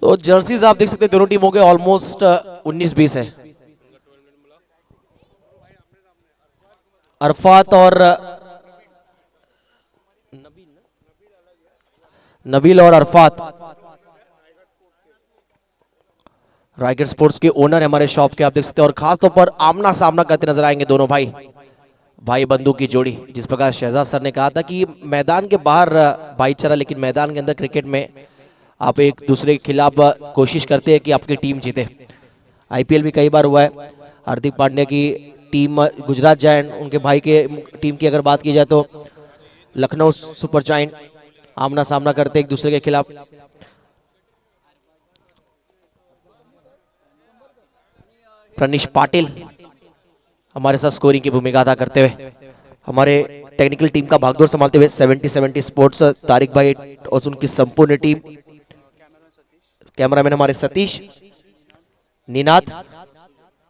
तो जर्सीज आप देख सकते हैं दोनों टीमों के ऑलमोस्ट 19-20 है। अरफात और नबील और अरफात रायगढ़ स्पोर्ट्स के ओनर है हमारे शॉप के, आप देख सकते हैं। और खास तौर पर आमना सामना करते नजर आएंगे दोनों भाई बंधु की जोड़ी। जिस प्रकार शहजाद सर ने कहा था कि मैदान के बाहर भाईचारा, लेकिन मैदान के अंदर क्रिकेट में आप एक दूसरे के खिलाफ कोशिश करते हैं कि आपकी टीम जीते। आईपीएल भी कई बार हुआ है। हार्दिक पांड्या की टीम गुजरात जायंट, उनके भाई के टीम की अगर बात की जाए तो लखनऊ सुपर जायंट आमना सामना करते एक दूसरे के खिलाफ। प्रनिश पाटिल हमारे साथ स्कोरिंग की भूमिका अदा करते हुए, हमारे टेक्निकल टीम का भागदौड़ संभालते हुए 70-70 स्पोर्ट्स तारिक भाई और उनकी संपूर्ण टीम। कैमरामैन हमारे सतीश, निनाद,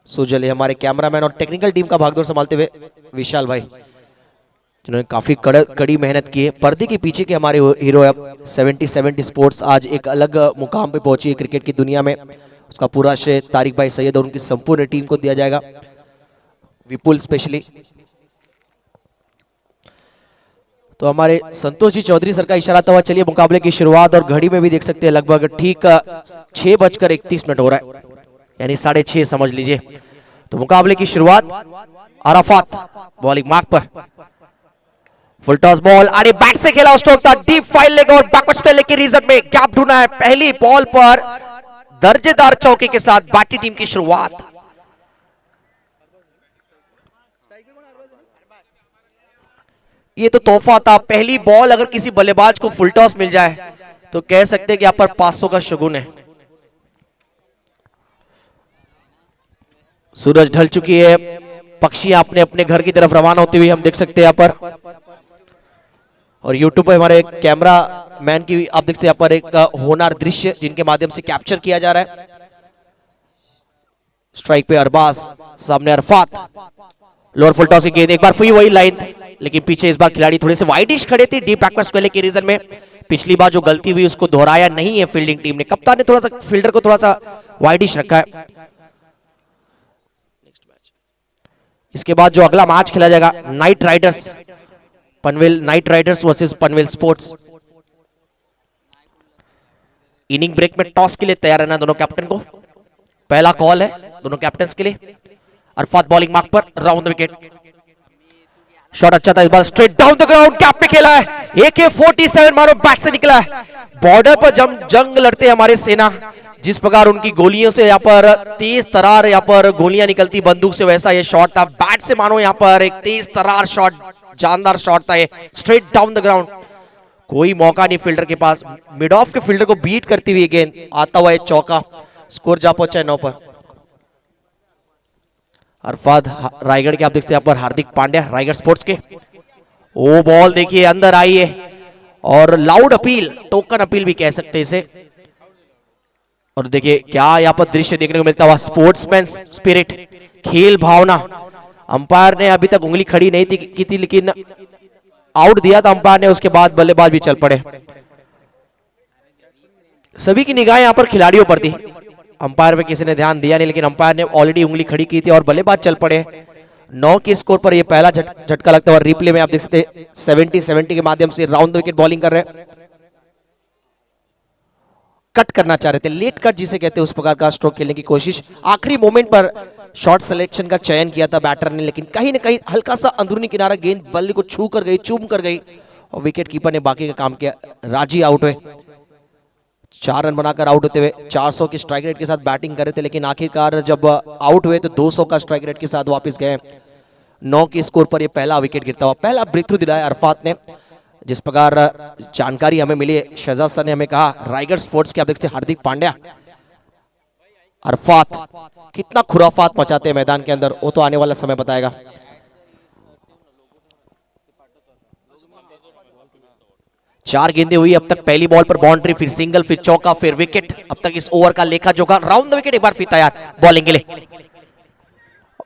सुजल हमारे कैमरामैन और टेक्निकल टीम का भागदौड़ संभालते हुए विशाल भाई, जिन्होंने काफी कड़ी मेहनत की है। पर्दे के पीछे के हमारे हीरो अब 70-70 स्पोर्ट्स आज एक अलग मुकाम पे पहुंची है क्रिकेट की दुनिया में। उसका पूरा श्रेय तारिक भाई सैयद और उनकी संपूर्ण टीम को दिया जाएगा, विपुल स्पेशली। तो हमारे संतोष जी चौधरी सर का इशारा था। चलिए मुकाबले की शुरुआत, और घड़ी में भी देख सकते हैं लगभग ठीक 6:31 हो रहा है, यानी 6:30 समझ लीजिए। तो मुकाबले की शुरुआत, अराफात बॉलिंग मार्क पर, फुल टॉस बॉल, अरे बैट से खेला स्ट्रोक था, डीप फाइल लेगा और बैकवर्ड पे लेके रीजन में गैप ढूंढना है। पहली बॉल पर दर्जेदार चौके के साथ बाटी टीम की शुरुआत। ये तो तोहफा था, पहली बॉल अगर किसी बल्लेबाज को फुल टॉस मिल जाए तो कह सकते हैं कि यहाँ पर 500 का शगुन है। सूरज ढल चुकी है, पक्षी अपने अपने घर की तरफ रवाना होते हुए हम देख सकते हैं यहाँ पर। और यूट्यूब पर हमारे कैमरा मैन की आप देखते हैं यहाँ पर एक होनहार दृश्य जिनके माध्यम से कैप्चर किया जा रहा है। स्ट्राइक पे अरबाज, सामने अरफात, लोअर फुल टॉस की गेंद, एक बार फिर वही लाइन, लेकिन पीछे इस बार खिलाड़ी थोड़े से वाइडिश खड़े थे डीप बैकवर्ड स्क्वायर के रीजन में। पिछली बार जो गलती हुई उसको दोहराया नहीं है फील्डिंग टीम ने, कप्तान ने थोड़ा सा फील्डर को थोड़ा सा वाइडिश रखा है। इसके बाद जो अगला मैच खेला जाएगा, knight riders Panvel knight riders versus Panvel sports. Innings break में टॉस के लिए तैयार रहना दोनों कैप्टन को, पहला कॉल है दोनों कैप्टन्स के लिए। अरफात बॉलिंग मार्क पर, राउंड द विकेट, शॉट अच्छा था, इस बार straight down the ground, cap पे खेला है, AK-47 मारो बैट से निकला है। बॉर्डर पर जंग लड़ते हमारे सेना, जिस प्रकार उनकी गोलियों से यहाँ पर तेज तरार यहाँ पर गोलियां निकलती बंदूक से, वैसा ये शॉट था। बैट से मानो यहाँ पर एक तेज तरार शॉट, जानदार शॉट था ये, स्ट्रेट डाउन द ग्राउंड, कोई मौका नहीं फील्डर के पास। मिड ऑफ के फील्डर को बीट करती हुई गेंद, आता हुआ एक चौका, स्कोर जा पहुंचा है 9 पर। अरफात रायगढ़ के आप देखते हैं यहाँ पर, हार्दिक पांड्या रायगढ़ स्पोर्ट्स के। ओ बॉल देखिए अंदर आई है, और लाउड अपील, टोकन अपील भी कह सकते हैं इसे। और देखिए क्या यहाँ पर दृश्य देखने को मिलता हुआ, स्पोर्ट्समैन स्पिरिट, खेल भावना। अंपायर ने अभी तक उंगली खड़ी नहीं की थी, लेकिन आउट दिया था अंपायर ने, उसके बाद बल्लेबाज भी चल पड़े। सभी की निगाहें यहाँ पर खिलाड़ियों पर थी, अंपायर पे किसी ने ध्यान दिया नहीं, लेकिन अंपायर ने ऑलरेडी उंगली खड़ी की थी और बल्लेबाज चल पड़े। 9 के स्कोर पर यह पहला झटका लगता है। और रिप्ले में आप देख सकते 70-70 के माध्यम से राउंड द विकेट बॉलिंग कर रहे हैं, कट करना चाह रहे थे, लेट कट जिसे कहते हैं, उस प्रकार का स्ट्रोक खेलने की कोशिश। आखिरी मोमेंट पर शॉट सिलेक्शन का चयन किया था बैटर ने, लेकिन कहीं ना कहीं हल्का सा अंदरूनी किनारा गेंद बल्ले को छू कर गई, चूम कर गई, और विकेट कीपर ने बाकी का काम किया। राजी आउट हुए, 4 रन बनाकर आउट होते हुए। 400 की स्ट्राइक रेट के साथ बैटिंग कर रहे थे, लेकिन आखिरकार जब आउट हुए तो 200 का स्ट्राइक रेट के साथ वापस गए। 9 के स्कोर पर यह पहला विकेट गिरता हुआ, पहला ब्रेक थ्रू दिलाया अरफात ने। जिस प्रकार जानकारी हमें मिली है, शहजाद सर ने हमें कहा, रायगढ़ स्पोर्ट्स के आप देखते हार्दिक पांड्या, अरफात कितना खुराफात मचाते हैं मैदान के अंदर, वो तो आने वाला समय बताएगा। चार गेंदें हुई अब तक, पहली बॉल पर बाउंड्री, फिर सिंगल, फिर चौका, फिर विकेट। अब तक इस ओवर का लेखा जोखा, राउंड द विकेट एक बार फिर तैयार बॉलिंग के लिए।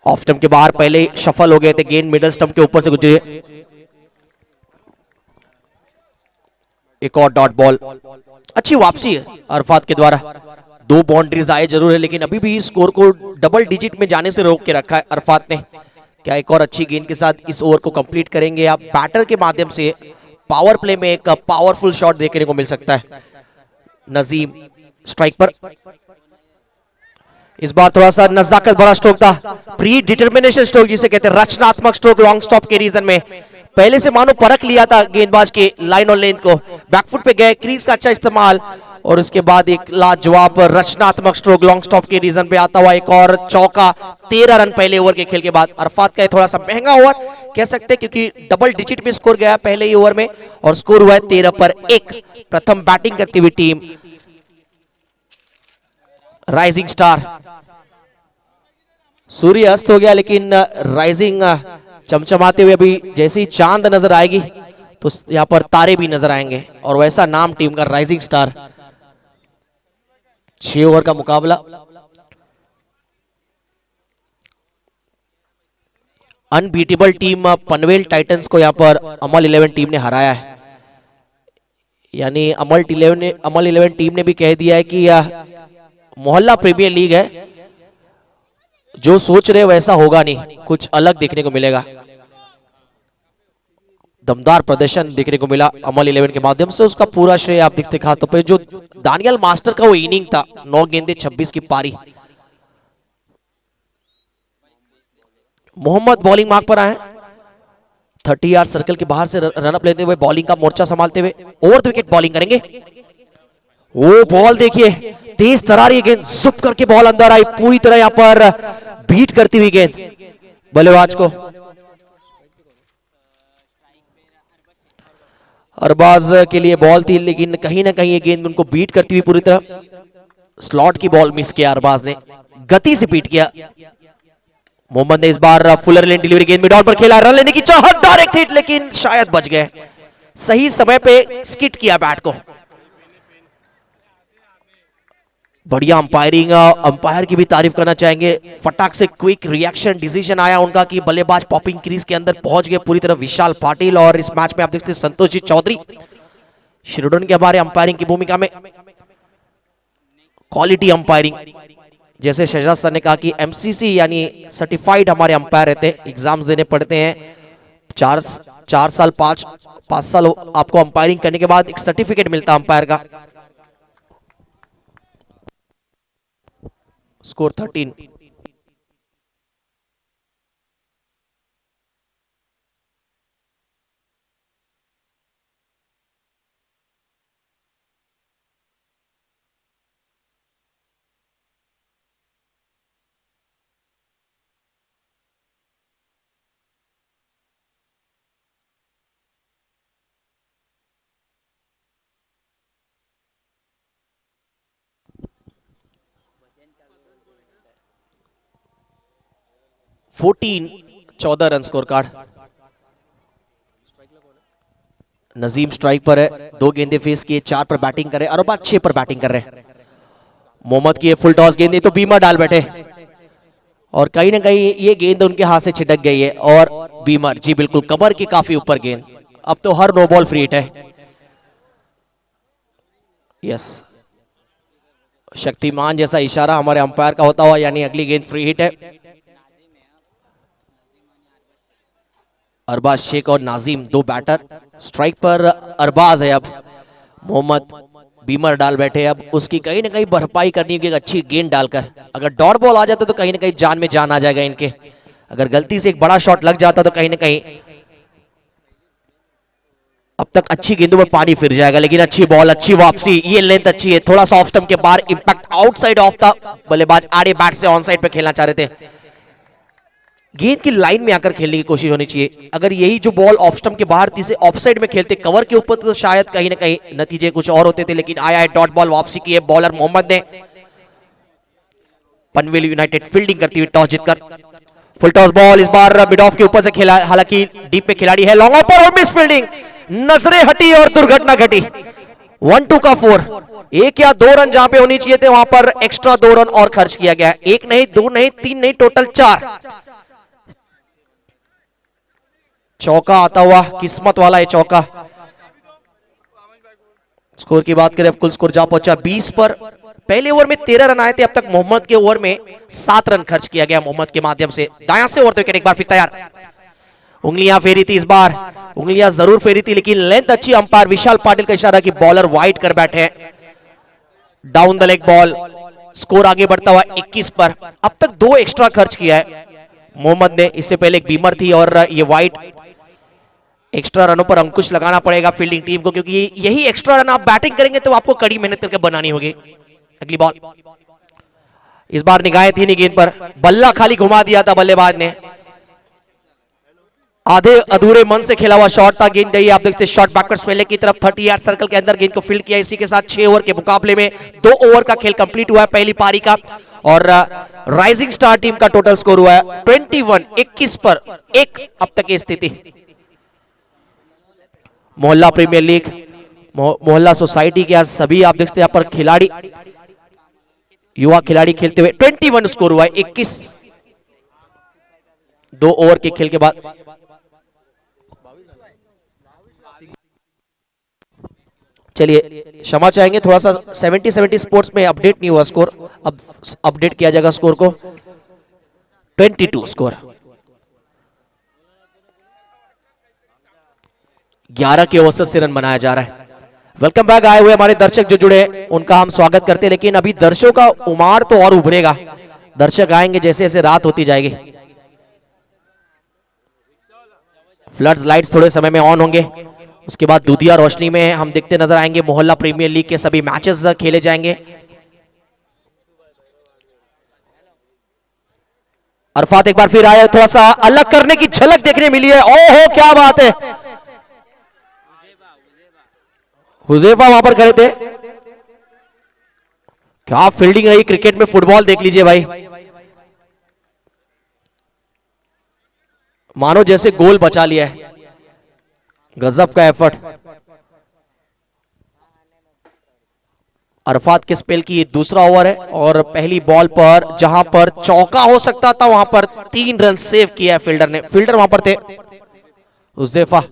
ऑफ स्टंप के बाहर पहले शफल हो गए थे, गेंद मिडल स्टंप के ऊपर से गुजरी। एक और डॉट बॉल, अच्छी वापसी है अरफात के द्वारा। दो बाउंड्रीज आए जरूर है, लेकिन अभी भी स्कोर को डबल डिजिट में जाने से रोक के रखा है अरफात ने। क्या एक और अच्छी गेंद के साथ इस ओवर को कंप्लीट करेंगे आप? बैटर के माध्यम से पावर प्ले में एक पावरफुल शॉट देखने को मिल सकता है। नजीम स्ट्राइक पर, इस बार थोड़ा सा नजाकत भरा स्ट्रोक था, प्री डिटर्मिनेशन स्ट्रोक जिसे कहते हैं, रचनात्मक स्ट्रोक लॉन्ग स्टॉप के रीजन में पहले से मानो परख लिया था गेंदबाज के लाइन और लेंथ को, बैकफुट पे गए, क्रीज का अच्छा इस्तेमाल, और उसके बाद एक लाजवाब रचनात्मक स्ट्रोक लॉन्ग स्टॉप के रीजन पे आता हुआ एक और चौका। 13 रन पहले ओवर के खेल के बाद। अरफात का थोड़ा सा महंगा ओवर कह सकते हैं, क्योंकि डबल डिजिट में स्कोर गया पहले ही ओवर में, और स्कोर हुआ है 13 पर 1। प्रथम बैटिंग करती हुई टीम राइजिंग स्टार। सूर्य अस्त हो गया, लेकिन राइजिंग चमचमाते हुए अभी जैसे ही चांद नजर आएगी तो यहां पर तारे भी नजर आएंगे, और वैसा नाम टीम का राइजिंग स्टार। 6 ओवर का मुकाबला। अनबीटेबल टीम पनवेल टाइटंस को यहां पर अमल 11 टीम ने हराया है, यानी अमल 11 टीम ने भी कह दिया है कि मोहल्ला प्रीमियर लीग है, जो सोच रहे वैसा होगा नहीं, कुछ अलग देखने को मिलेगा। दमदार प्रदर्शन देखने को मिला अमल 11 के माध्यम से, उसका पूरा श्रेय आप देखते खासतौर पर जो दानियल मास्टर का वो इनिंग था, 9 गेंदे 26 की पारी। मोहम्मद बॉलिंग मार्क पर आए, 30 यार्ड सर्कल के बाहर से रनअप लेते हुए बॉलिंग का मोर्चा संभालते हुए ओवर द विकेट बॉलिंग करेंगे। वो बॉल देखिए, तेज तरारी गेंद, जुप करके बॉल अंदर आई, पूरी तरह यहां पर बीट करती हुई गेंद बल्लेबाज को। अरबाज के लिए बॉल थी, लेकिन कहीं ना कहीं ये गेंद उनको बीट करती हुई पूरी तरह। स्लॉट की बॉल मिस किया अरबाज ने, गति से बीट किया। मोहम्मद ने इस बार फुलर लेन डिलीवरी गेंद में डाउन पर खेला, रन लेने की चाहत, डायरेक्ट हिट, लेकिन शायद बच गए। सही समय पे स्किट किया बैट को। बढ़िया अंपायरिंग, अंपायर की भी तारीफ करना चाहेंगे। फटाक से क्विक रिएक्शन डिसीजन आया उनका कि बल्लेबाज पॉपिंग क्रीज के अंदर पहुंच गए पूरी तरह विशाल पाटिल, और इस मैच में आप देखते हैं संतोषजीत चौधरी शिरोडन के हमारे अंपायरिंग की भूमिका में। क्वालिटी अंपायरिंग, जैसे शहजाद सर ने कहा कि एमसीसी यानी सर्टिफाइड हमारे अंपायर रहते हैं, एग्जाम्स देने पड़ते हैं, 4 साल 5 साल आपको अंपायरिंग करने के बाद एक सर्टिफिकेट मिलता है अंपायर का। Score 13। Fourteen 14 run score card. Nazim strike पर है, 2 गेंदे फेस किए, 4 पर बैटिंग कर रहे, और बाद 6 पर बैटिंग कर रहे हैं। मोहम्मद की फुल टॉस गेंद तो बीमर डाल बैठे, और कहीं ना कहीं ये गेंद उनके हाथ से छिटक गई है, और बीमर जी बिल्कुल कमर के काफी ऊपर गेंद। अब तो हर नो बॉल फ्री हिट है। यस, शक्तिमान जैसा इशारा हमारे अंपायर का होता हुआ, यानी अगली गेंद फ्री हिट है। अरबाज शेख और नाजिम 2 बैटर, स्ट्राइक पर अरबाज है। अब मोहम्मद बीमर डाल बैठे, अब उसकी कहीं ना कहीं भरपाई करनी होगी अच्छी गेंद डालकर। अगर डॉट बॉल आ जाता तो कहीं ना कहीं जान में जान आ जाएगा इनके। अगर गलती से एक बड़ा शॉट लग जाता तो कहीं ना कहीं अब तक अच्छी गेंदों में पानी फिर जाएगा। लेकिन अच्छी बॉल, अच्छी वापसी, ये लेंथ अच्छी है, थोड़ा सा ऑफ स्टंप के बाहर, इंपैक्ट आउटसाइड ऑफ था। बल्लेबाज आड़े बैट से ऑन साइड पे खेलना चाह रहे थे। गेंद की लाइन में आकर खेलने की कोशिश होनी चाहिए। अगर यही जो बॉल ऑफ स्टंप के बाहर थी से ऑफ साइड में खेलते कवर के ऊपर, तो शायद कहीं ना कहीं नतीजे कुछ और होते थे। लेकिन आया है डॉट बॉल, वापसी की है बॉलर मोहम्मद ने। पनवेल यूनाइटेड फील्डिंग करती हुई टॉस जीतकर। फुल टॉस बॉल इस बार मिड ऑफ के ऊपर से खेला, हालांकि डीप में खिलाड़ी है, लॉन्ग ऑफ पर और मिस फील्डिंग, नजरें हटी और दुर्घटना घटी। 1-2 का 4, 1 या 2 रन जहां पे होनी चाहिए थे वहां पर एक्स्ट्रा 2 रन और खर्च किया गया। 1 नहीं, 2 नहीं, 3 नहीं, टोटल 4। चौका आता हुआ, किस्मत वाला है चौका। स्कोर की बात करें, अब कुल स्कोर जा पहुंचा 20 पर। पहले ओवर में 13 रन आए थे, अब तक मोहम्मद के ओवर में 7 रन खर्च किया गया मोहम्मद के माध्यम से। दायां से ओवर विकेट एक बार फिर तैयार, उंगलियां फेरी थी इस बार, उंगलियां जरूर फेरी थी लेकिन लेंथ अच्छी। अंपायर विशाल पाटिल का इशारा कि बॉलर वाइड कर बैठे हैं। Down the leg ball, score आगे बढ़ता हुआ 21 पर। अब तक 2 एक्स्ट्रा खर्च किया है मोहम्मद ने, इससे पहले एक बीमर थी और ये वाइड। एक्स्ट्रा रनों पर अंकुश लगाना पड़ेगा फील्डिंग टीम को, क्योंकि यही एक्स्ट्रा रन आप बैटिंग करेंगे तो आपको कड़ी मेहनत करके बनानी होगी। अगली बॉल, इस बार निगाहें थी नहीं गेंद पर, बल्ला खाली घुमा दिया था बल्लेबाज ने। आधे अधूरे मन से खेला हुआ शॉट था। गेंद गई आप देखते शॉट बैकवर्ड स्वेले की तरफ, 30 यार्ड सर्कल के अंदर गेंद को फील्ड किया। इसी के साथ 6 ओवर के मुकाबले में 2 ओवर का खेल कंप्लीट हुआ है पहली पारी का, और राइजिंग स्टार टीम का टोटल स्कोर हुआ है 21 पर 1 अब तक की स्थिति। मोहल्ला प्रीमियर लीग, मोहल्ला सोसाइटी के आज सभी आप देखते हैं यहाँ पर खिलाड़ी, युवा खिलाड़ी खेलते हुए। 21 स्कोर हुआ है 21, 2 ओवर के खेल के बाद। चलिए क्षमा चाहेंगे, थोड़ा सा 70 स्पोर्ट्स में अपडेट नहीं हुआ स्कोर, अब अपडेट किया जाएगा स्कोर को। 22 स्कोर, 11 के औसत से रन बनाया जा रहा है। वेलकम बैक आए हुए हमारे दर्शक जो जुड़े हैं उनका हम स्वागत करते हैं, लेकिन अभी दर्शकों का उमार तो और उभरेगा। दर्शक आएंगे जैसे जैसे रात होती जाएगी। फ्लड्स लाइट्स थोड़े समय में ऑन होंगे, उसके बाद दूधिया रोशनी में हम देखते नजर आएंगे। मोहल्ला प्रीमियर लीग के सभी मैचेस खेले जाएंगे। अरफात एक बार फिर आए, थोड़ा सा अलग करने की झलक देखने मिली है। ओहो क्या बात है, हुजैफा वहां पर खड़े थे, क्या फील्डिंग रही क्रिकेट में। फुटबॉल देख लीजिए भाई, मानो जैसे गोल बचा लिया है, गजब का एफर्ट। अरफात के स्पेल की ये दूसरा ओवर है और पहली बॉल पर जहां पर चौका हो सकता था वहां पर 3 रन सेव किया है फील्डर ने। फील्डर वहां पर थे हुजैफा।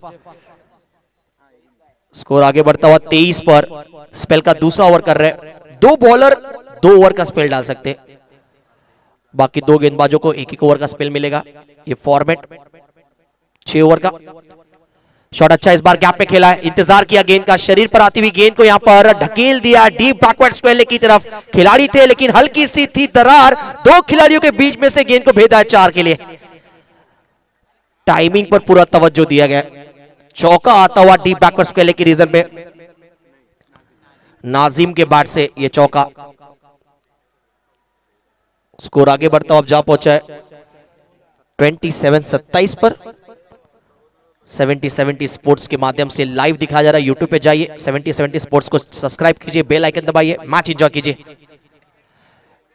स्कोर आगे बढ़ता हुआ 23 पर। स्पेल का दूसरा ओवर कर रहे, 2 बॉलर 2 ओवर का स्पेल डाल सकते, बाकी 2 गेंदबाजों को 1-1 ओवर का स्पेल मिलेगा। ये फॉर्मेट 6 ओवर का। शॉट अच्छा इस बार गैप में खेला है, इंतजार किया गेंद का, शरीर पर आती हुई गेंद को यहां पर ढकेल दिया डीप बैकवर्ड स्क्वायर की तरफ। खिलाड़ी थे लेकिन हल्की सी थी दरार, 2 खिलाड़ियों के बीच में से गेंद को भेजा है 4 के लिए। टाइमिंग पर पूरा तवज्जो दिया गया। चौका आता हुआ डीप बैकवर्ड स्क्वायर की रीजन पे, नाजिम के बैट से ये चौका। स्कोर आगे बढ़ता हुआ अब जा पहुंचा है 27-27 पर। 70 स्पोर्ट्स के माध्यम से लाइव दिखाया जा रहा है। यूट्यूब पे जाइए, 70 स्पोर्ट्स को सब्सक्राइब कीजिए, बेल आइकन दबाइए, मैच एंजॉय कीजिए।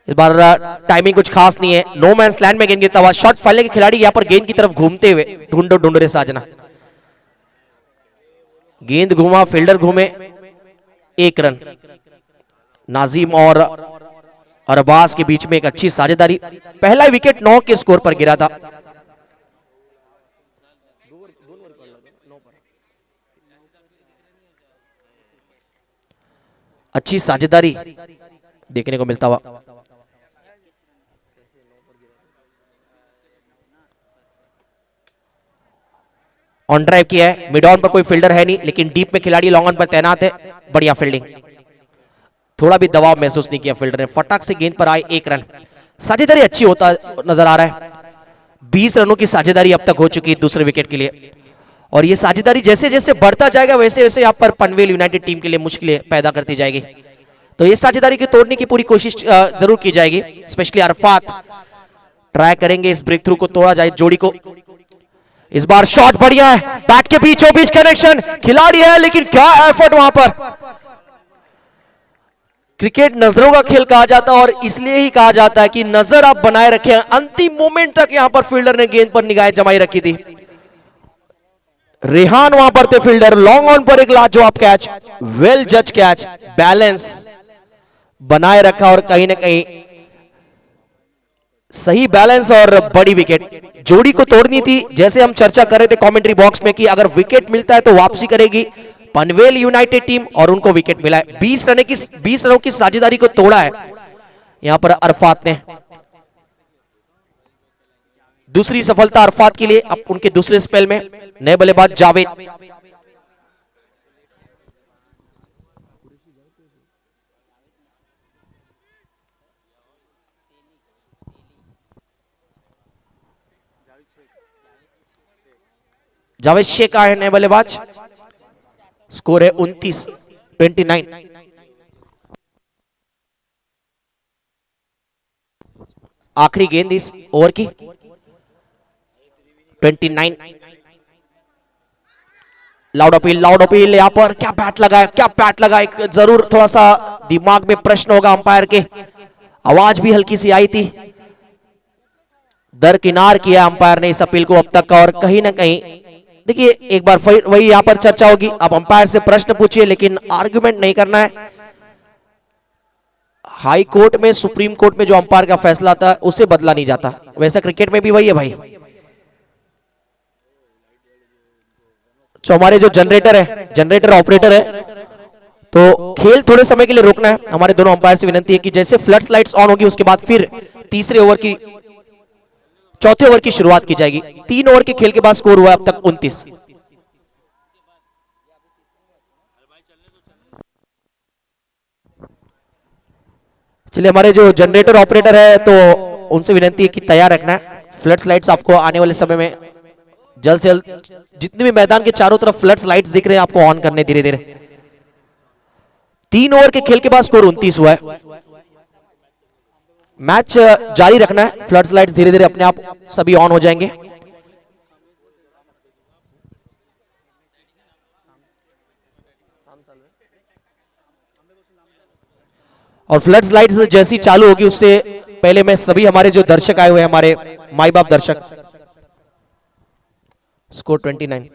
इस बार टाइमिंग कुछ खास नहीं है, नो मैंस लैंड में गेंद गिरता हुआ। शॉट फैलने के खिलाड़ी यहां पर गेंद की तरफ घूमते हुए, ढूंढो ढूंढ रे साजना। गेंद घूमा, फील्डर घूमे, 1 रन। नाजिम और अरबाज के बीच में एक अच्छी साझेदारी। पहला विकेट 9 के स्कोर पर गिरा था। अच्छी साझेदारी देखने को मिलता हुआ। ऑन ड्राइव किया है, मिड ऑन पर कोई फील्डर है नहीं, लेकिन डीप में खिलाड़ी लॉन्ग ऑन पर तैनात है। बढ़िया फील्डिंग, थोड़ा भी दबाव महसूस नहीं किया फील्डर ने। फटाक से गेंद पर आए 1 रन। साझेदारी अच्छी होता नजर आ रहा है। 20 रनों की साझेदारी अब तक हो चुकी है दूसरे विकेट के लिए, और ये साझेदारी जैसे जैसे बढ़ता जाएगा वैसे वैसे यहाँ पर पनवेल यूनाइटेड टीम के लिए मुश्किलें पैदा करती जाएगी। तो ये साझेदारी को तोड़ने की पूरी कोशिश जरूर की जाएगी। स्पेशली अरफात ट्राई करेंगे इस ब्रेक थ्रू को तोड़ा जाए जोड़ी को। इस बार शॉट बढ़िया है, बैट के बीचों बीच कनेक्शन, खिलाड़ी है लेकिन क्या एफर्ट वहां पर। क्रिकेट नजरों का खेल कहा जाता है और इसलिए ही कहा जाता है कि नजर आप बनाए रखें। अंतिम मोमेंट तक यहां पर फील्डर ने गेंद पर निगाहें जमाई रखी थी। रेहान वहां पर थे फील्डर, लॉन्ग ऑन पर एक लाजवाब कैच, वेल जज कैच, बैलेंस बनाए रखा और कहीं ना कहीं सही बैलेंस और बड़ी विकेट। जोड़ी को तोड़नी थी, जैसे हम चर्चा कर रहे थे कमेंट्री बॉक्स में कि अगर विकेट मिलता है तो वापसी करेगी, पनवेल यूनाइटेड टीम और उनको विकेट मिला है। 20 रनों की साझेदारी को तोड़ा है यहां पर अरफात ने। दूसरी सफलता अरफात के लिए अब उनके दूसरे स्पेल में। नए बल्लेबाज जावेद। जावेद शेख आए नए बल्लेबाज। स्कोर है 29। आखिरी गेंद इस ओवर की। 29। लाउड अपील यहां पर। क्या बैट लगा है, क्या बैट लगा है। जरूर थोड़ा सा दिमाग में प्रश्न होगा अंपायर के। आवाज भी हल्की सी आई थी। दरकिनार किया अंपायर ने इस अपील को अब तक। और कहीं ना कहीं देखिए एक बार फिर वही यहां पर चर्चा होगी। आप अंपायर से प्रश्न पूछिए लेकिन आर्गुमेंट नहीं करना है। हाई कोर्ट में, सुप्रीम कोर्ट में जो अंपायर का फैसला आता है उसे बदला नहीं जाता। वैसा क्रिकेट में भी वही है भाई। जो हमारे जो जनरेटर ऑपरेटर है, तो खेल थोड़े समय के लिए रोकना है। हमारे दोनों अंपायर से विनती है कि जैसे फ्लड लाइट्स ऑन होगी उसके बाद फिर चौथे ओवर की शुरुआत की जाएगी। 3 ओवर के खेल के बाद स्कोर हुआ अब तक 29। चलिए हमारे जो जनरेटर ऑपरेटर है तो उनसे विनती है कि तैयार रखना है। फ्लड लाइट्स आपको आने वाले समय में जल्द से जल्द जितने भी मैदान के चारों तरफ फ्लड लाइट्स दिख रहे हैं आपको ऑन करने धीरे धीरे। 3 ओवर के खेल के बाद स्कोर 29 हुआ है। मैच जारी रखना है। फ्लड लाइट्स धीरे धीरे अपने आप सभी ऑन हो जाएंगे। और फ्लड लाइट्स जैसी चालू होगी उससे पहले मैं सभी हमारे जो दर्शक आए हुए हैं, हमारे माई बाप दर्शक। स्कोर 29।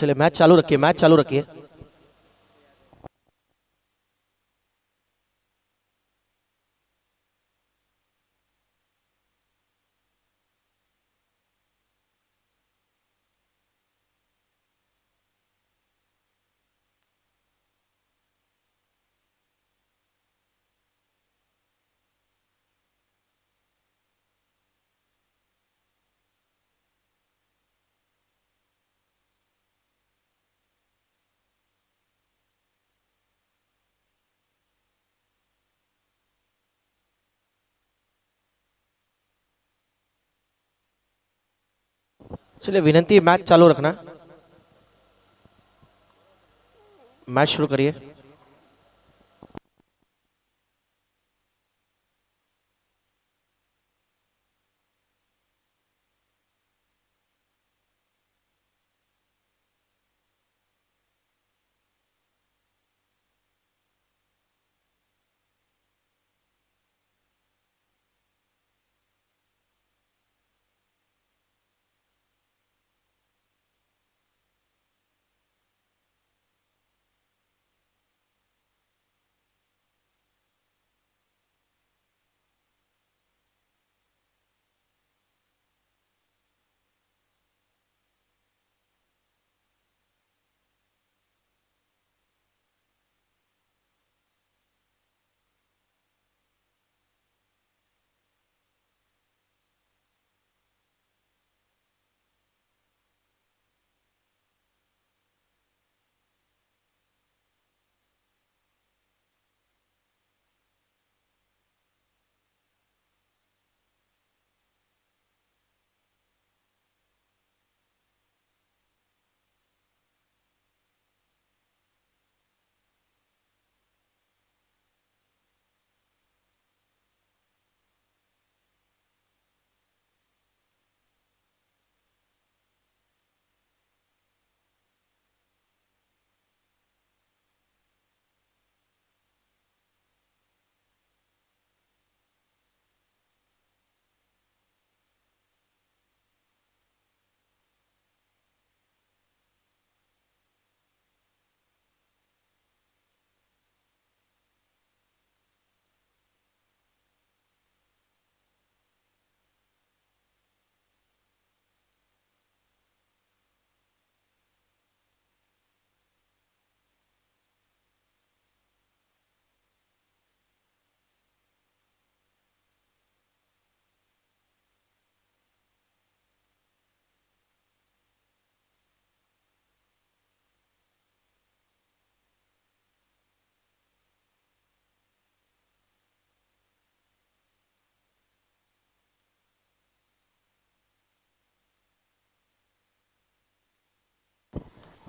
चलिए मैच चालू रखिए, मैच चालू रखिए। चलिए विनंती, मैच चालू रखना, मैच शुरू करिए।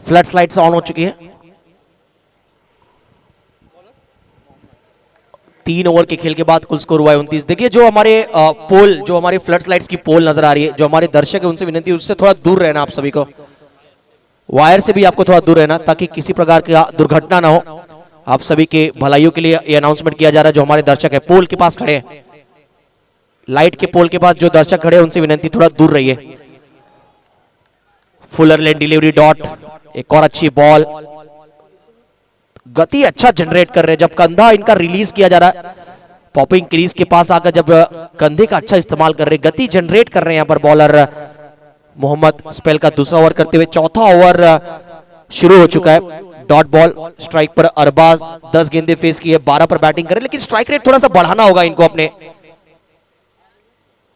फ्लड स्लाइड्स ऑन हो चुकी है। 3 ओवर के खेल के बाद कुल स्कोर हुआ है 29। देखिए जो हमारे पोल, जो हमारे फ्लड स्लाइड्स की पोल नजर आ रही है, जो हमारे दर्शक है उनसे विनती है उससे थोड़ा दूर रहना, आप सभी को वायर से भी आपको थोड़ा दूर रहना ताकि किसी प्रकार की दुर्घटना ना हो। आप सभी के भलाइयों के लिए ये अनाउंसमेंट किया जा रहा है। जो हमारे दर्शक है पोल के पास खड़े हैं, लाइट के पोल के पास जो दर्शक खड़े हैं उनसे विनती थोड़ा दूर रहिए। फुलर लेन डिलीवरी डॉट, एक और अच्छी बॉल, गति अच्छा जनरेट कर रहे हैं। जब कंधा इनका रिलीज किया जा रहा है, पॉपिंग क्रीज के पास आकर जब कंधे का अच्छा इस्तेमाल कर रहे हैं, गति जनरेट कर रहे हैं यहाँ पर बॉलर मोहम्मद। स्पेल का दूसरा ओवर करते हुए चौथा ओवर शुरू हो चुका है। डॉट बॉल, स्ट्राइक पर अरबाज 10 गेंदे फेस की है, 12 पर बैटिंग करे, लेकिन स्ट्राइक रेट थोड़ा सा बढ़ाना होगा इनको अपने।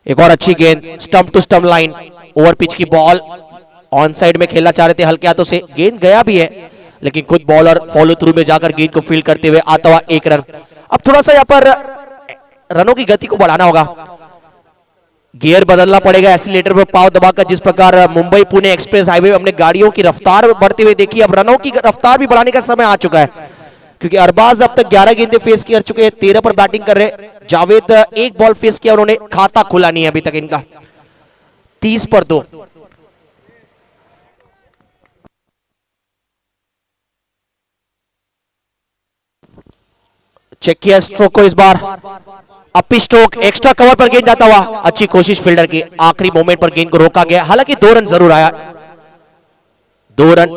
एक और अच्छी गेंद, stump to stump line, over pitch की बॉल, ऑन साइड में खेलना चाह रहे थे हल्के हाथों से, गेंद गया भी है लेकिन खुद बॉलर फॉलो थ्रू में जाकर गेंद को फील्ड करते हुए आता हुआ 1 रन। अब थोड़ा सा यहाँ पर रनों की गति को बढ़ाना होगा, गियर बदलना पड़ेगा एक्सीलेटर पर पाव दबाकर। जिस प्रकार मुंबई पुणे एक्सप्रेस हाईवे हमने गाड़ियों की रफ्तार बढ़ती हुई देखी, अब रनों की रफ्तार भी बढ़ाने का समय आ चुका है, क्योंकि अरबाज अब तक 11 गेंदे फेस कर चुके हैं, 13 पर बैटिंग कर रहे। जावेद 1 बॉल फेस किया, उन्होंने खाता खुला नहीं है अभी तक इनका, 30 पर 2। चेक किया स्ट्रोक को इस बार, अपी स्ट्रोक, एक्स्ट्रा कवर पर गेंद जाता हुआ, अच्छी कोशिश फील्डर की, आखिरी मोमेंट पर गेंद को रोका गया, हालांकि 2 रन जरूर आया। 2 रन।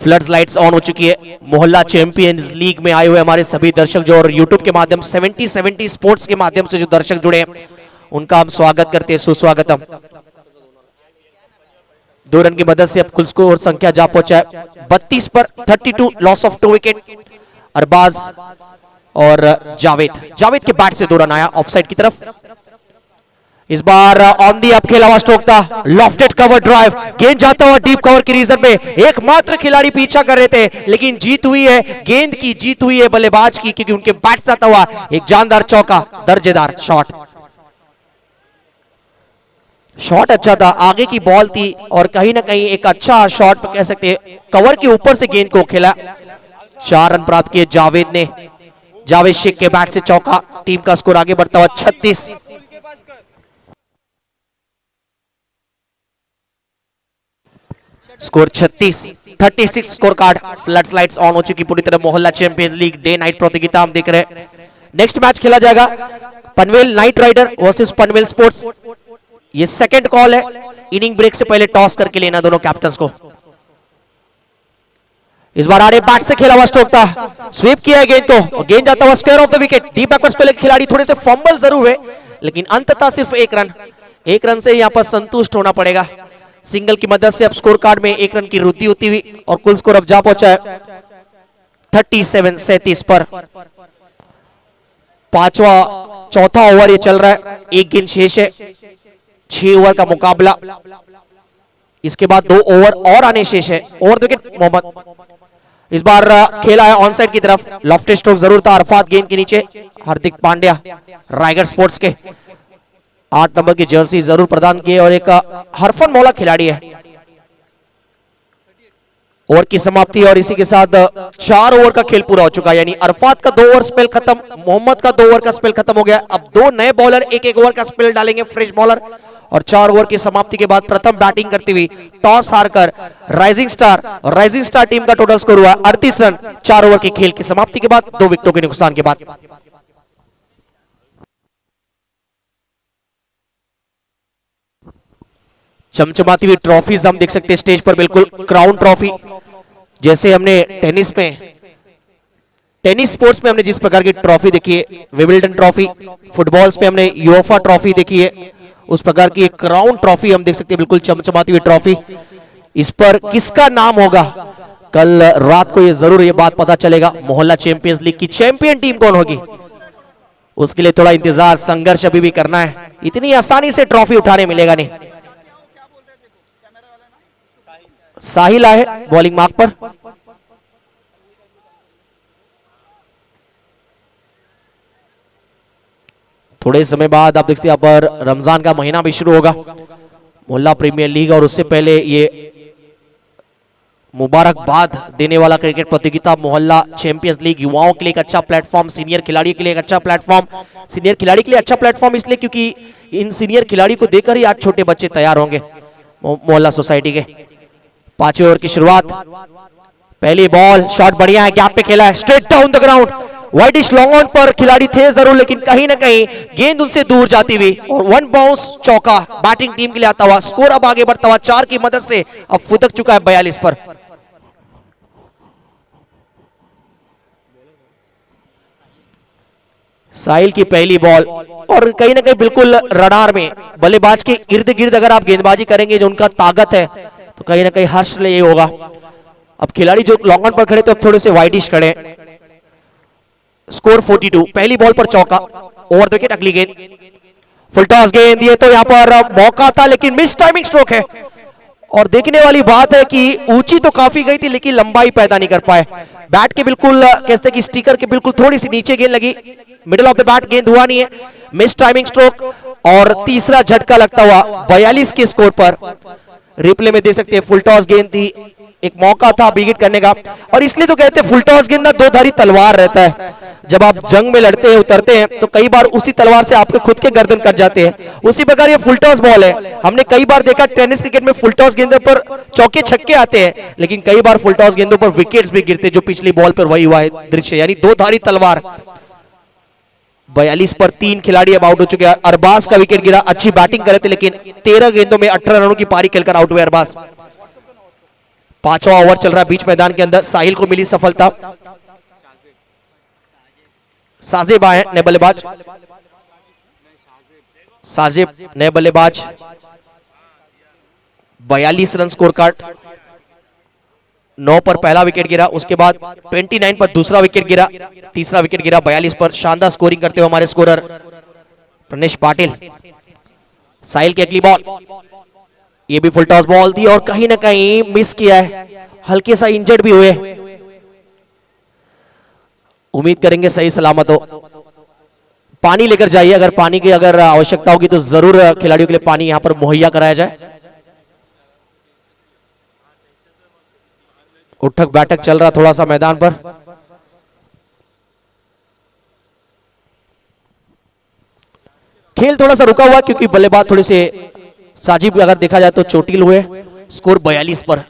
फ्लड्स लाइट्स ऑन हो चुकी है। मोहल्ला चैंपियंस लीग में आए हुए हमारे सभी दर्शक जो और यूट्यूब के माध्यम 70 स्पोर्ट्स के माध्यम से जो दर्शक जुड़े हैं उनका हम स्वागत करते हैं, सुस्वागतम। 2 रन की मदद से अब कुल स्कोर संख्या जा पहुंचा है 32 पर। 32 लॉस ऑफ 2 विकेट। अरबाज और जावेद के बैट से 2 रन आया ऑफसाइड की तरफ। इस बार ऑन दी अप खेला हुआ स्ट्रोक था, लॉफ्टेड कवर ड्राइव, गेंद जाता हुआ डीप कवर की रीजन में एकमात्र खिलाड़ी पीछा कर रहे थे, लेकिन जीत हुई है, गेंद की जीत हुई है बल्लेबाज की, क्योंकि उनके बैट से आता हुआ एक जानदार चौका, दर्जेदार शॉट। शॉट अच्छा था, आगे की बॉल थी और कहीं ना कहीं एक अच्छा शॉट कह सकते हैं, कवर के ऊपर से गेंद को खेला। 4 रन प्राप्त किए जावेद ने। जावेद शेख के बैट से चौका, टीम का स्कोर आगे बढ़ता हुआ 36। Score 36 score card. Floods lights on हो चुकी पूरी तरह। मोहल्ला चैंपियंस लीग डे नाइट प्रतियोगिता हम देख रहे हैं। नेक्स्ट मैच खेला जाएगा Panvel knight rider versus Panvel sports. ये सेकंड कॉल है, इनिंग ब्रेक से पहले टॉस करके लेना दोनों कैप्टन्स को। इस बार आड़े बैट से खेला हुआ स्ट्रोक था, स्वीप किया है गेंद को और गेंद जाता हुआ square of the wicket. Deep backwards पहले खिलाड़ी थोड़े से फंबल जरूर है, लेकिन अंततः सिर्फ 1 रन से यहां पर संतुष्ट होना पड़ेगा। सिंगल की मदद से अब स्कोर कार्ड में 1 रन की वृद्धि होती हुई और कुल स्कोर अब जा पहुंचा है 37 पर। चौथा ओवर ये चल रहा है, 1 गेंद शेष है, 6 ओवर का मुकाबला। इसके बाद 2 ओवर और आने शेष है। Over wicket Mohammad. इस बार खेला है ऑन साइड की तरफ, लॉफ्टेड स्ट्रोक जरूर था, अरफात गेंद के नीचे। हार्दिक पांड्या रायगढ़ स्पोर्ट्स के 8 नंबर की जर्सी जरूर प्रदान किए और एक हरफन मौला खिलाड़ी है। ओवर की समाप्ति और इसी के साथ 4 ओवर का खेल पूरा हो चुका है, यानी अरफात का 2 ओवर स्पेल खत्म, मोहम्मद का 2 ओवर का स्पेल खत्म हो गया। अब 2 नए बॉलर 1-1 ओवर का स्पेल डालेंगे, फ्रेश बॉलर। और 4 ओवर की समाप्ति के बाद प्रथम बैटिंग करती हुई टॉस हारकर राइजिंग स्टार टीम का टोटल स्कोर हुआ 38 रन 4 ओवर के खेल की समाप्ति के बाद, 2 विकेटों के नुकसान के बाद। चमचमाती हुई ट्रॉफीज हम देख सकते हैं स्टेज पर, बिल्कुल क्राउन ट्रॉफी, जैसे हमने टेनिस स्पोर्ट्स में हमने जिस प्रकार की ट्रॉफी देखी है, विंबलडन ट्रॉफी, फुटबॉल्स में हमने यूएफए ट्रॉफी देखी है, उस प्रकार की एक क्राउन ट्रॉफी हम देख सकते हैं, बिल्कुल चमचमाती हुई ट्रॉफी। इस पर किसका नाम होगा कल रात को ये जरूर ये बात पता चलेगा। मोहल्ला चैंपियंस लीग की चैंपियन टीम कौन होगी, उसके लिए थोड़ा इंतजार, संघर्ष अभी भी करना है। इतनी आसानी से ट्रॉफी उठाने मिलेगा नहीं। साहिल आए बॉलिंग मार्क पर। थोड़े समय बाद आप देखते हैं यहाँ पर रमजान का महीना भी शुरू होगा, मोहल्ला प्रीमियर लीग, और उससे पहले ये मुबारकबाद देने वाला क्रिकेट प्रतियोगिता मोहल्ला चैंपियंस लीग युवाओं के लिए एक अच्छा प्लेटफॉर्म, सीनियर खिलाड़ी के लिए एक अच्छा प्लेटफॉर्म। सीनियर खिलाड़ी के लिए अच्छा प्लेटफॉर्म इसलिए क्योंकि इन सीनियर खिलाड़ी को देखकर ही आज छोटे बच्चे तैयार होंगे मोहल्ला सोसाइटी के। 5वें ओवर की शुरुआत, पहली बॉल, शॉट बढ़िया है, गैप पे खेला है, straight down the ground, widish long on पर खिलाड़ी थे जरूर, लेकिन कहीं ना कहीं गेंद उनसे दूर जाती हुई और 1 बाउंस चौका बैटिंग टीम के लिए आता हुआ। स्कोर अब आगे बढ़ता हुआ 4 की मदद से अब फुदक चुका है 42 पर। साहिल की पहली बॉल, और कहीं ना कहीं बिल्कुल रडार में, बल्लेबाज के इर्द गिर्द अगर आप गेंदबाजी करेंगे, जो उनका ताकत है, तो कहीं ना कहीं हर्ष ये होगा। अब खिलाड़ी जो लॉन्ग ऑन पर खड़े तो अब थोड़े से वाइडिश खड़े। स्कोर 42, पहली बॉल पर चौका, ओवर द विकेट, अगली गेंद फुल टॉस गेंद, ये तो यहाँ पर मौका था लेकिन मिस टाइमिंग स्ट्रोक है। और देखने वाली बात है कि ऊंची तो काफी गई थी लेकिन लंबाई पैदा नहीं कर पाए। बैट के बिल्कुल कहते कि स्टिकर के बिल्कुल थोड़ी सी नीचे गेंद लगी, मिडिल ऑफ द बैट गेंद हुआ नहीं है, मिस टाइमिंग स्ट्रोक। और तीसरा झटका लगता हुआ 42 के स्कोर पर। रिप्ले में देख सकते हैं फुल टॉस गेंद थी, एक मौका था विकेट करने का। और इसलिए तो कहते हैं फुल टॉस गेंद ना दो धारी तलवार रहता है। जब आप जंग में लड़ते हैं, उतरते हैं, तो कई बार उसी तलवार से आपके खुद के गर्दन कट जाते हैं। उसी प्रकार ये फुल टॉस बॉल है। हमने कई बार देखा टेनिस क्रिकेट में फुल टॉस गेंदों पर चौके छक्के आते हैं, लेकिन कई बार फुल टॉस गेंदों पर विकेट्स भी गिरते, जो पिछली बॉल पर वही हुआ है दृश्य, यानी दो धारी तलवार। 42 पर 3 खिलाड़ी अब आउट हो चुके हैं। अरबाज का विकेट गिरा, अच्छी बैटिंग करे थे लेकिन 13 गेंदों में 18 रनों की पारी खेलकर आउट हुए अरबाज। 5वां ओवर चल रहा है बीच मैदान के अंदर। साहिल को मिली सफलता। साजिब आए नए बल्लेबाज। साजिब नए बल्लेबाज। 42 रन स्कोर कार्ड। 9 पर पहला विकेट गिरा, उसके बाद 29 पर दूसरा विकेट गिरा, तीसरा विकेट गिरा 42 पर। शानदार स्कोरिंग करते हुए हमारे स्कोरर प्रणेश पाटिल। साहिल की अगली बॉल, ये भी फुल टॉस बॉल थी और कहीं ना कहीं मिस किया है, हल्के सा इंजर्ड भी हुए। उम्मीद करेंगे सही सलामत हो। पानी लेकर जाइए, अगर पानी की अगर आवश्यकता होगी तो जरूर खिलाड़ियों के लिए पानी यहां पर मुहैया कराया जाए। उठक बैठक चल रहा थोड़ा सा मैदान पर। खेल थोड़ा सा रुका हुआ क्योंकि बल्लेबाज थोड़े से साजिब अगर देखा जाए तो चोटिल हुए। स्कोर 42 पर।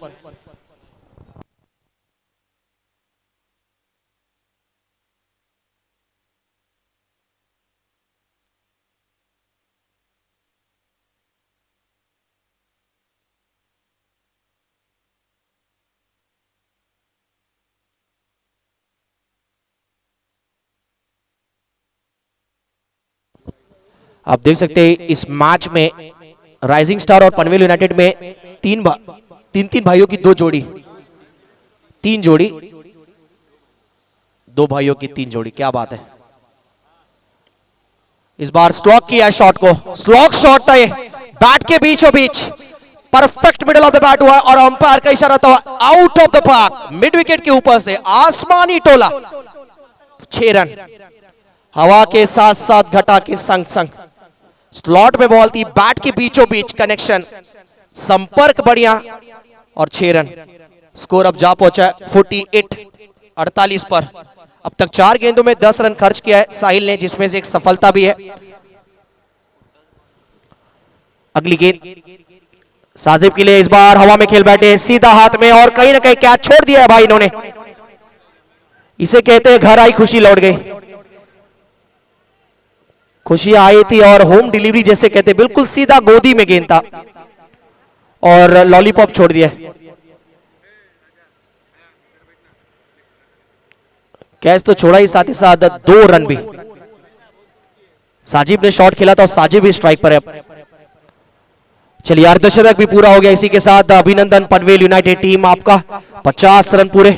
आप देख सकते हैं इस मैच में राइजिंग स्टार और पनवेल यूनाइटेड में तीन भाइयों की 2 जोड़ी, 3 जोड़ी, 2 भाइयों की 3 जोड़ी। क्या बात है। इस बार स्लॉक किया शॉट को, स्लॉक शॉट था ये, बैट के बीचों बीच perfect middle of the bat हुआ और अंपायर का इशारा था out of the park. Mid wicket के ऊपर से आसमानी टोला। 6 रन हवा के साथ साथ घटा के संग संग। स्लॉट में बॉल थी, बैट के बीचों बीच कनेक्शन, संपर्क बढ़िया और 6 रन। स्कोर अब जा पहुंचा है 48 पर। अब तक 4 गेंदों में 10 रन खर्च किया है साहिल ने, जिसमें से एक सफलता भी है। अगली गेंद साजिब के लिए। इस बार हवा में खेल बैठे, सीधा हाथ में और कहीं ना कहीं कैच छोड़ दिया है भाई इन्होंने। इसे कहते हैं घर आई खुशी लौट गई। खुशी आई थी और होम डिलीवरी जैसे कहते, बिल्कुल सीधा गोदी में गेंद था और लॉलीपॉप छोड़ दिया। कैच तो छोड़ा ही, साथ ही साथ 2 रन भी। साजिब ने शॉट खेला था और साजिब भी स्ट्राइक पर है। चलिए अर्धशतक भी पूरा हो गया। इसी के साथ अभिनंदन पनवेल यूनाइटेड टीम, आपका 50 रन पूरे।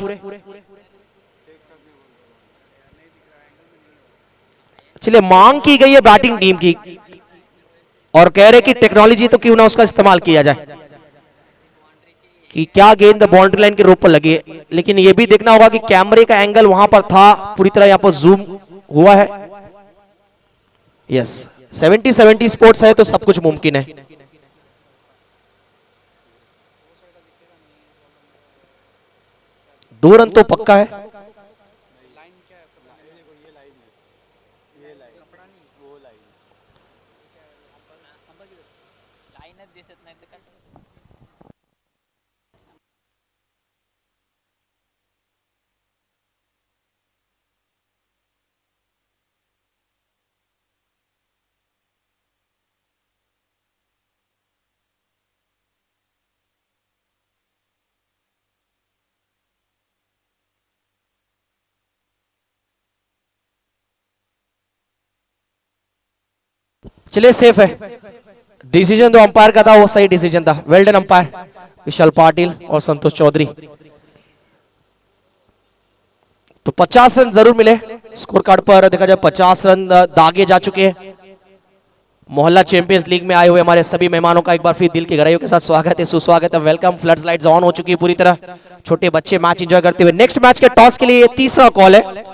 चलिए मांग की गई है बैटिंग टीम की और कह रहे कि टेक्नोलॉजी तो क्यों ना उसका इस्तेमाल किया जाए कि क्या गेंद बाउंड्री लाइन के रोप पर लगी है। लेकिन यह भी देखना होगा कि कैमरे का एंगल वहां पर था, पूरी तरह यहां पर जूम हुआ है। यस, 70-70 स्पोर्ट्स है तो सब कुछ मुमकिन है। दो रन तो पक्का है। चलिए सेफ है। डिसीजन जो अंपायर का था वो सही डिसीजन था। वेल डन अंपायर विशाल पाटिल और संतोष चौधरी। तो 50 रन जरूर मिले। स्कोर कार्ड पर देखा जाए 50 रन दागे जा चुके हैं। मोहल्ला चैंपियंस लीग में आए हुए हमारे सभी मेहमानों का एक बार फिर दिल की गहराइयों के साथ स्वागत है, सुस्वागत है, वेलकम। फ्लड लाइट्स ऑन हो चुकी है पूरी तरह, छोटे बच्चे मैच एंजॉय करते हुए। नेक्स्ट मैच के टॉस के लिए ये तीसरा कॉल है।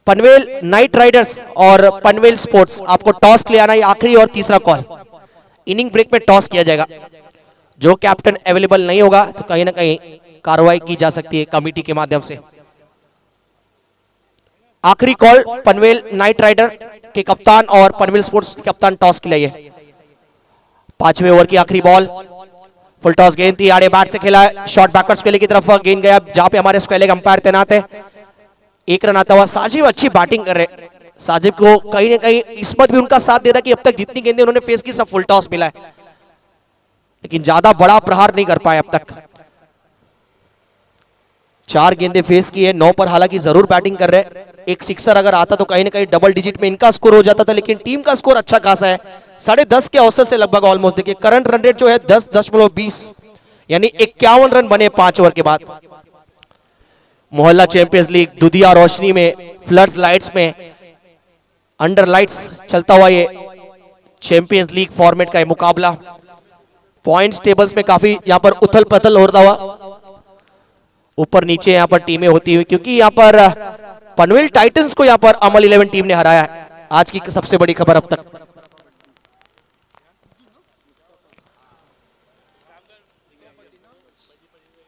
पनवेल नाइट राइडर्स और पनवेल स्पोर्ट्स, आपको टॉस के लिए आना है। आखिरी और तीसरा कॉल, इनिंग ब्रेक में टॉस किया जाएगा। जो कैप्टन अवेलेबल नहीं होगा तो कहीं ना कहीं कार्रवाई की जा सकती है कमेटी के माध्यम से। आखिरी कॉल पनवेल नाइट राइडर के कप्तान और पनवेल स्पोर्ट्स के कप्तान टॉस के लिए। 5वें ओवर की आखिरी बॉल, फुल टॉस गेंद थी, आड़े बैट से खेला है, शॉर्ट बैकवर्ड स्क्वेयर की तरफ गेंद गया, जहां पे हमारे स्क्वेयर अंपायर तैनात है। 1 रन आता हुआ। साजिब अच्छी बैटिंग कर रहे। साजिब को कहीं ना कहीं किस्मत भी उनका साथ दे रहा है कि अब तक जितनी गेंदें उन्होंने फेस की सब फुल टॉस मिला है, लेकिन ज्यादा बड़ा प्रहार नहीं कर पाए अब तक। 4 गेंदे फेस की है, 9 पर हालांकि जरूर बैटिंग कर रहे हैं। एक सिक्सर अगर आता तो कहीं ना कहीं डबल डिजिट में इनका स्कोर हो जाता था, लेकिन टीम का स्कोर अच्छा खासा है, 10.5 के औसत से लगभग ऑलमोस्ट। देखिए करंट रन रेट जो है 10.20, यानी 51 रन बने 5 ओवर के बाद। मोहल्ला चैंपियंस लीग दुधिया रोशनी में, फ्लड्स लाइट्स में, अंडर लाइट्स चलता हुआ ये चैंपियंस लीग फॉर्मेट का मुकाबला। पॉइंट्स टेबल्स में काफी यहां पर उथल पथल होता हुआ, ऊपर नीचे यहां पर टीमें होती हुई, क्योंकि यहां पर पनवेल टाइटंस को यहां पर अमल 11 टीम ने हराया है। आज की सबसे बड़ी खबर अब तक।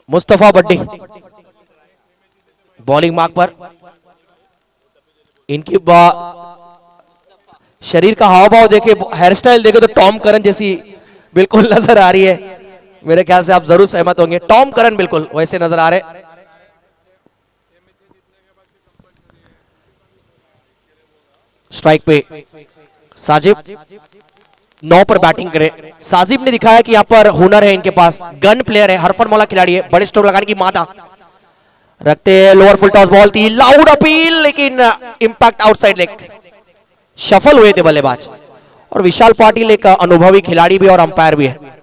मुस्तफा बड्डी बॉलिंग मार्क पर, इनकी शरीर का हाव भाव देखे, हेयर स्टाइल देखे तो टॉम करन जैसी बिल्कुल नजर आ रही है। मेरे ख्याल से आप जरूर सहमत होंगे, टॉम करन बिल्कुल वैसे नजर आ रहे। स्ट्राइक पे साजिब 9 पर बैटिंग करे। साजिब ने दिखाया कि यहां पर हुनर है इनके पास, गन प्लेयर है, हरफन मौला खिलाड़ी है, बड़े स्ट्रोक लगाने की मादा रखते हैं। लोअर फुल टॉस बॉल थी, लाउड अपील, लेकिन इंपैक्ट आउटसाइड लेग, सफल हुए थे बल्लेबाज। और विशाल पाटिल एक अनुभवी खिलाड़ी भी और अंपायर भी है।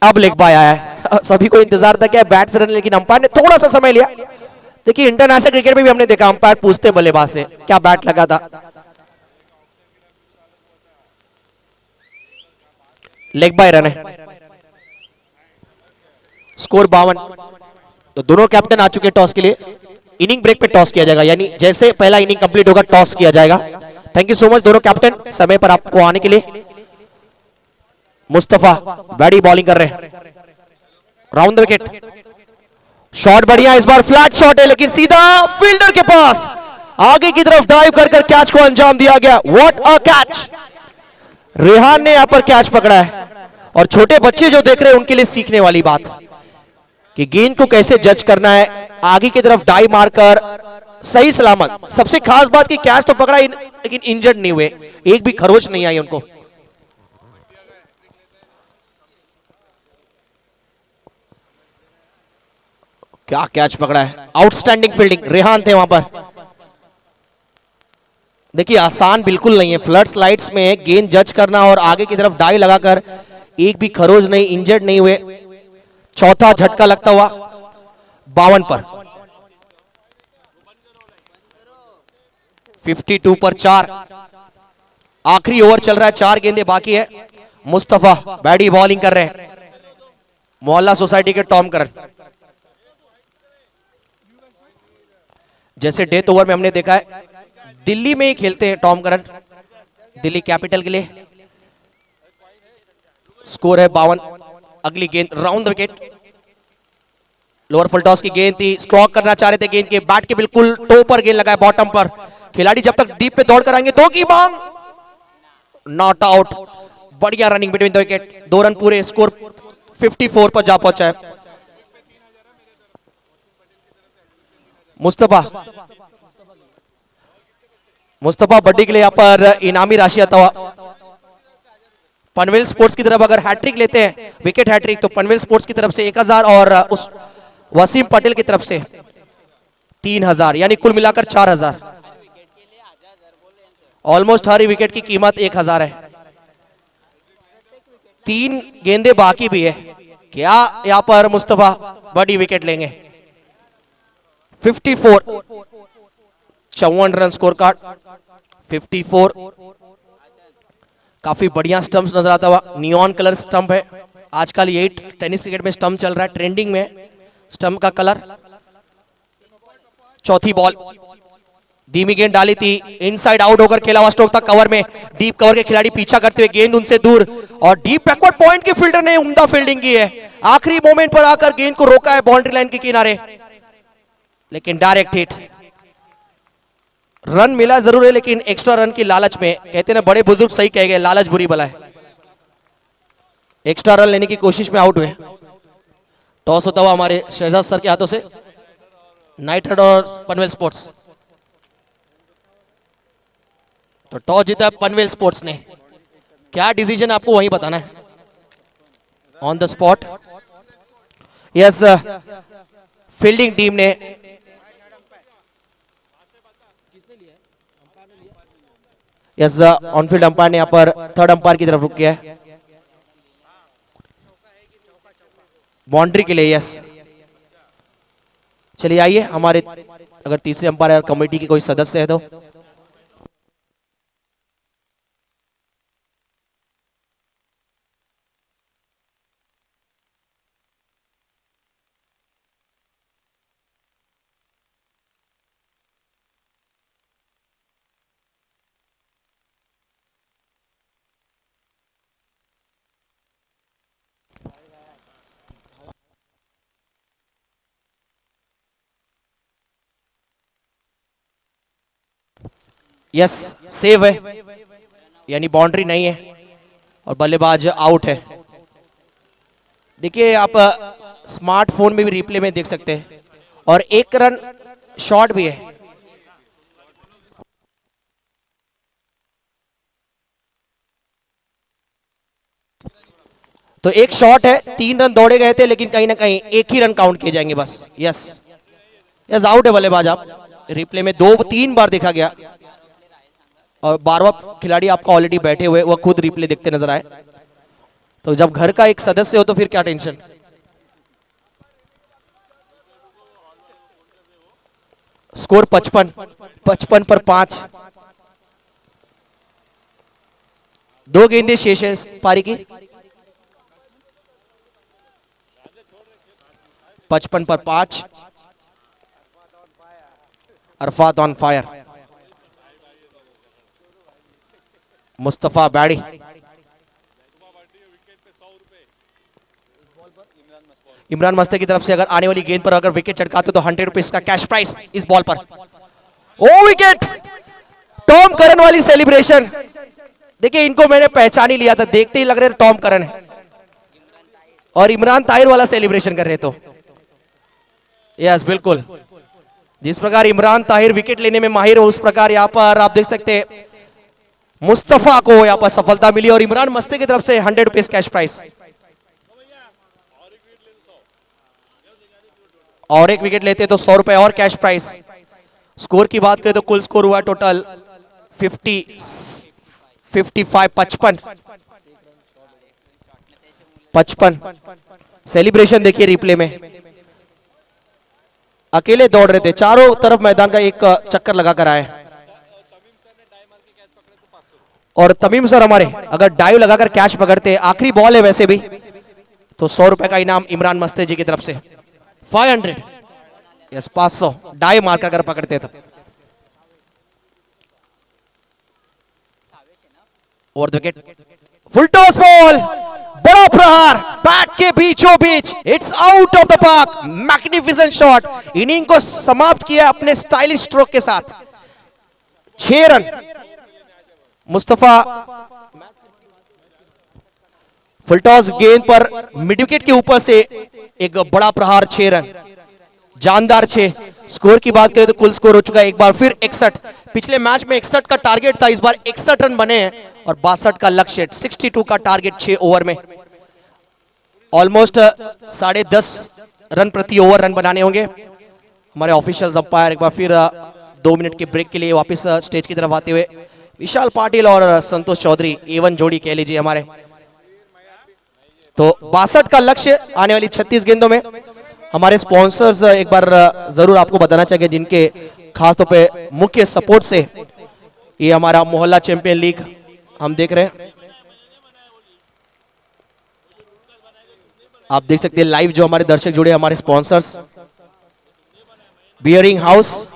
अब लेग बाय आया है, सभी को इंतजार था क्या बैट से रन, लेकिन अंपायर ने थोड़ा सा समय लिया। देखिए इंटरनेशनल क्रिकेट में भी हमने देखा अंपायर पूछते बल्लेबाज से क्या बैट लगा था। लेग बाय रन है, स्कोर 52। तो दोनों कैप्टन आ चुके टॉस के लिए। इनिंग ब्रेक पे टॉस किया जाएगा, यानी जैसे पहला इनिंग कंप्लीट होगा टॉस किया जाएगा। थैंक यू सो मच दोनों कैप्टन समय पर आपको आने के लिए। मुस्तफा बैडी बॉलिंग कर रहे हैं, राउंड द विकेट, शॉट बढ़िया, इस बार फ्लैट शॉट है, लेकिन सीधा फील्डर के पास आगे की तरफ डाइव कर कैच को अंजाम दिया गया। What a catch! रेहान ने यहां पर कैच पकड़ा है, और छोटे बच्चे जो देख रहे हैं उनके लिए सीखने वाली बात कि गेंद को कैसे जज करना है, आगे की तरफ डाइव मारकर सही सलामत। सबसे खास बात कि कैच तो पकड़ा लेकिन इंजर्ड नहीं हुए, एक भी खरोच नहीं आई उनको। क्या कैच पकड़ा है, आउटस्टैंडिंग फील्डिंग, रेहान थे वहां पर। देखिए आसान बिल्कुल नहीं है, फ्लड्स लाइट्स में गेंद जज करना और आगे की तरफ डाई लगाकर एक भी खरोज नहीं, इंजर्ड नहीं हुए। चौथा झटका लगता हुआ 52 पर, 52 पर 4। आखिरी ओवर चल रहा है, 4 गेंदे बाकी है। मुस्तफा बैडी बॉलिंग कर रहे हैं, मोहल्ला सोसाइटी के टॉम करन। जैसे डेथ ओवर में हमने देखा है, दिल्ली में ही खेलते हैं टॉम करन, दिल्ली कैपिटल के लिए। स्कोर है 52। अगली गेंद round the wicket, lower full toss की गेंद थी, स्ट्रोक करना चाह रहे थे गेंद के, बैट के बिल्कुल टो पर गेंद लगा है, बॉटम पर। खिलाड़ी जब तक डीप पे दौड़ कर आएंगे, 2 की मांग, नॉट आउट। बढ़िया running between the wicket, 2 run पूरे, स्कोर 54 पर जा पहुंचा है। मुस्तफा बड्डी के लिए यहां पर इनामी राशि आता हुआ। पनवेल स्पोर्ट्स की तरफ अगर हैट्रिक लेते हैं, विकेट हैट्रिक, तो पनवेल स्पोर्ट्स की तरफ से 1000 और उस वसीम पटेल की तरफ से 3000, यानी कुल मिलाकर 4000। ऑलमोस्ट हर विकेट की कीमत 1000 है। 3 गेंदे बाकी भी है, क्या यहां पर मुस्तफा बड़ी विकेट लेंगे? 54, 54 रन स्कोर कार्ड, 54। काफी बढ़िया स्टंप्स नजर आता हुआ, नियॉन कलर स्टंप है। आजकल ये टेनिस क्रिकेट में स्टंप चल रहा है, ट्रेंडिंग में स्टंप का कलर। चौथी बॉल, धीमी गेंद डाली थी, इनसाइड आउट होकर खेला हुआ स्ट्रोक था कवर में, डीप कवर के खिलाड़ी पीछा करते हुए, गेंद उनसे दूर, और डीप बैकवर्ड पॉइंट के फील्डर ने उम्दा फील्डिंग की है। आखिरी मोमेंट पर आकर गेंद को रोका है बाउंड्री लाइन के किनारे, लेकिन डायरेक्ट हिट। रन मिला जरूर है, लेकिन एक्स्ट्रा रन की लालच में, कहते ना बड़े बुजुर्ग सही कह गए, लालच बुरी बला है। एक्स्ट्रा रन लेने की कोशिश में आउट हुए। टॉस होता हुआ हमारे शहजाद सर के हाथों से, नाइट राइडर और पनवेल स्पोर्ट्स। तो टॉस जीता पनवेल स्पोर्ट्स ने, क्या डिसीजन आपको वहीं बताना है। On the spot. Yes, fielding team ने यस ऑन फील्ड अंपायर ने यहाँ पर थर्ड अंपायर की तरफ रुक किया है बाउंड्री के लिए। यस, चलिए आइए, हमारे अगर तीसरे अंपायर कमेटी के कोई सदस्य है तो यस सेव है, यानी बाउंड्री नहीं है और बल्लेबाज आउट है। देखिए आप स्मार्टफोन में भी रिप्ले में देख सकते हैं और एक रन शॉट भी है। तो एक शॉट है, 3 रन दौड़े गए थे लेकिन कहीं ना कहीं एक ही रन काउंट किए जाएंगे बस। यस यस, आउट है बल्लेबाज। आप रिप्ले में 2-3 बार देखा गया और 12वां खिलाड़ी आपका ऑलरेडी बैठे हुए, वो खुद रिप्ले देखते नजर आए। तो जब घर का एक सदस्य हो तो फिर क्या टेंशन। स्कोर 55 पर 5, 2 गेंदें शेष है इस पारी की। 55 पर 5, अरफात ऑन फायर, मुस्तफा बैडी, इमरान मस्ते की तरफ से अगर आने वाली गेंद पर अगर विकेट चटकाते तो 100 रुपीज का कैश प्राइस इस बॉल पर। ओ विकेट, टॉम करन वाली सेलिब्रेशन। देखिए इनको मैंने पहचान ही लिया था, देखते ही लग रहे टॉम करन है और इमरान ताहिर वाला सेलिब्रेशन कर रहे तो। यस बिल्कुल, जिस प्रकार इमरान ताहिर विकेट लेने में माहिर हो उस प्रकार यहां पर आप देख सकते हैं मुस्तफा को यहां पर सफलता मिली और इमरान मस्ते की तरफ से 100 रुपीज कैश प्राइस। और एक विकेट लेते तो 100 रुपए और कैश प्राइस। स्कोर की बात करें तो कुल स्कोर हुआ टोटल 55। सेलिब्रेशन देखिए रिप्ले में, अकेले दौड़ रहे थे, चारों तरफ मैदान का एक चक्कर लगाकर आए और तमीम सर हमारे अगर डाइव लगाकर कैच पकड़ते, आखिरी बॉल है वैसे भी, तो 100 रुपए का इनाम इमरान मस्ते जी की तरफ से। 500, यस 500 डाइव मारकर अगर पकड़ते तो। Over the wicket, full toss ball, बड़ा प्रहार बैट के बीचों बीच, it's out of the park. Magnificent shot, inning को समाप्त किया अपने स्टाइलिश स्ट्रोक के साथ। 6 रन मुस्तफा, फुल टॉस गेंद पर मिड विकेट के ऊपर से एक बड़ा प्रहार, 6 रन, जानदार 6। स्कोर की बात करें तो कुल स्कोर हो चुका है एक बार फिर 61। पिछले मैच में 61 का टारगेट था, इस बार 61 रन बने हैं और 62 का लक्ष्य, 62 का टारगेट 6 ओवर में। ऑलमोस्ट 10.5 रन प्रति ओवर रन बनाने होंगे। हमारे ऑफिशियल अंपायर एक बार फिर 2 मिनट के ब्रेक के लिए वापस स्टेज की तरफ आते हुए विशाल पाटिल और संतोष चौधरी, एवन जोड़ी कह लीजिए हमारे। तो 62 का लक्ष्य आने वाली 36 गेंदों में। हमारे स्पॉन्सर्स एक बार जरूर आपको बताना चाहिए जिनके खासतौर पे मुख्य सपोर्ट से ये हमारा मोहल्ला चैंपियन लीग हम देख रहे हैं। आप देख सकते हैं लाइव जो हमारे दर्शक जुड़े, हमारे स्पॉन्सर्स बियरिंग हाउस,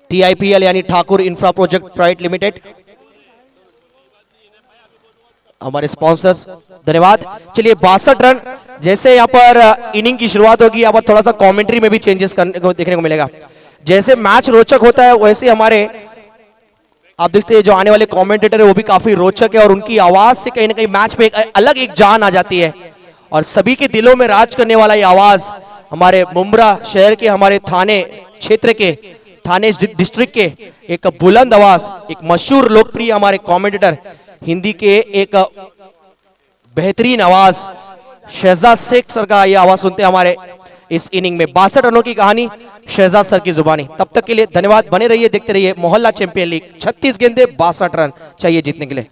TIPL यानी Thakur infra project private limited, हमारे स्पॉन्सर्स, धन्यवाद। चलिए 62 रन, जैसे यहाँ पर इनिंग की शुरुआत होगी यहाँ पर थोड़ा सा कमेंट्री में भी चेंजेस करने को देखने को मिलेगा। जैसे मैच रोचक होता है वैसे हमारे आप देखते हैं जो आने वाले कमेंटेटर है वो भी काफी रोचक है और उनकी आवाज से कहीं ना कहीं मैच में अलग एक जान आ जाती है और सभी के दिलों में राज करने वाला ये आवाज हमारे मुंब्रा शहर के, हमारे थाने क्षेत्र के, थाने डिस्ट्रिक्ट के एक बुलंद आवाज, एक मशहूर लोकप्रिय हमारे कमेंटेटर, हिंदी के एक बेहतरीन आवाज शहजाद शेख सर का ये आवाज सुनते हमारे इस इनिंग में 62 रनों की कहानी शहजाद सर की जुबानी। तब तक के लिए धन्यवाद, बने रहिए, देखते रहिए मोहल्ला चैंपियन लीग। 36 गेंदे 62 रन चाहिए जीतने के लिए।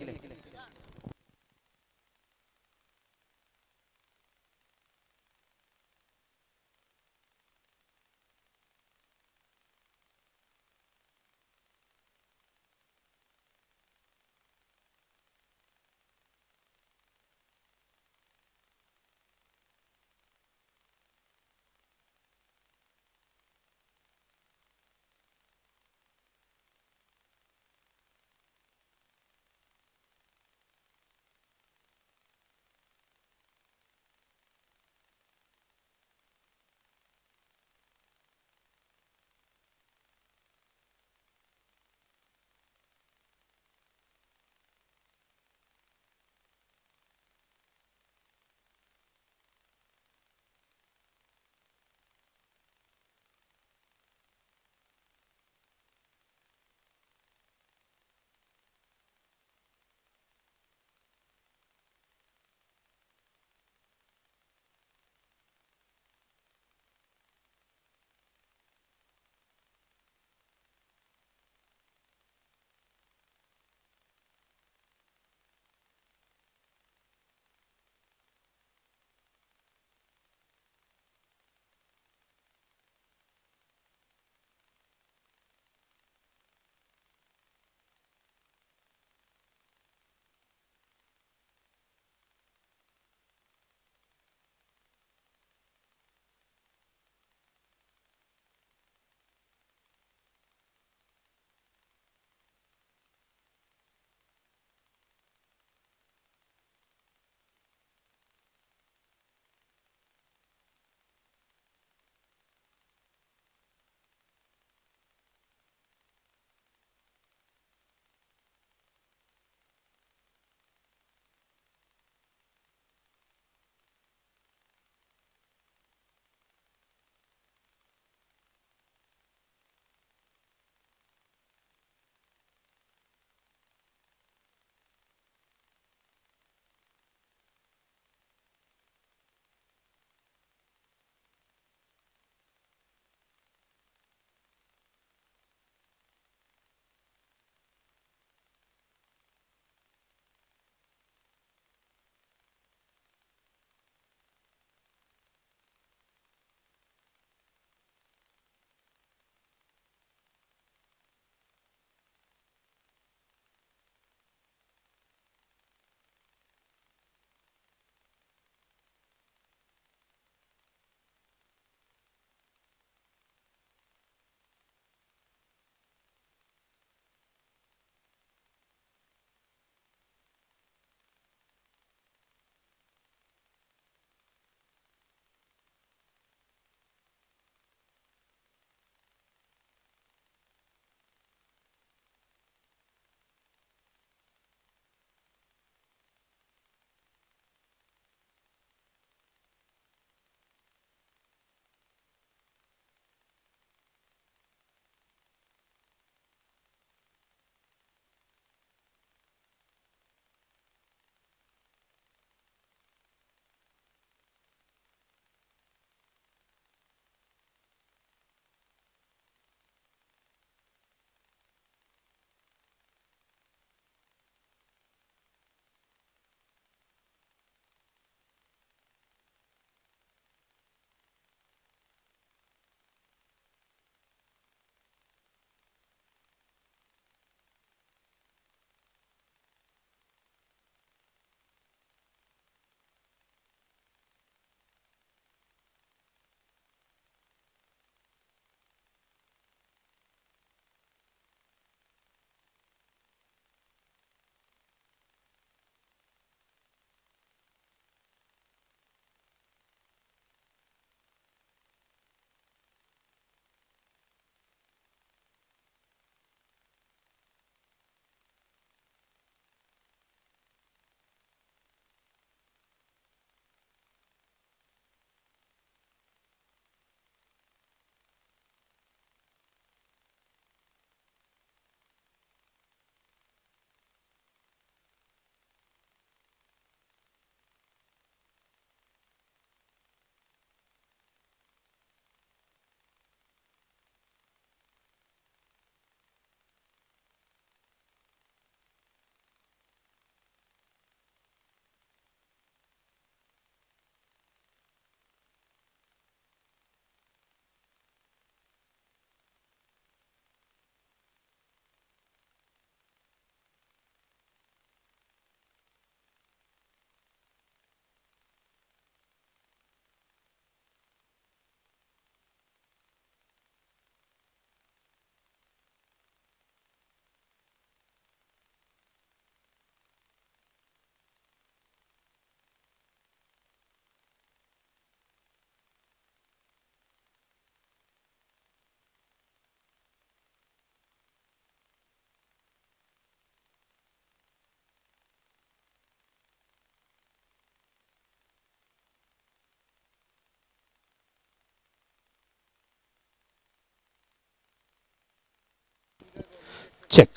Check.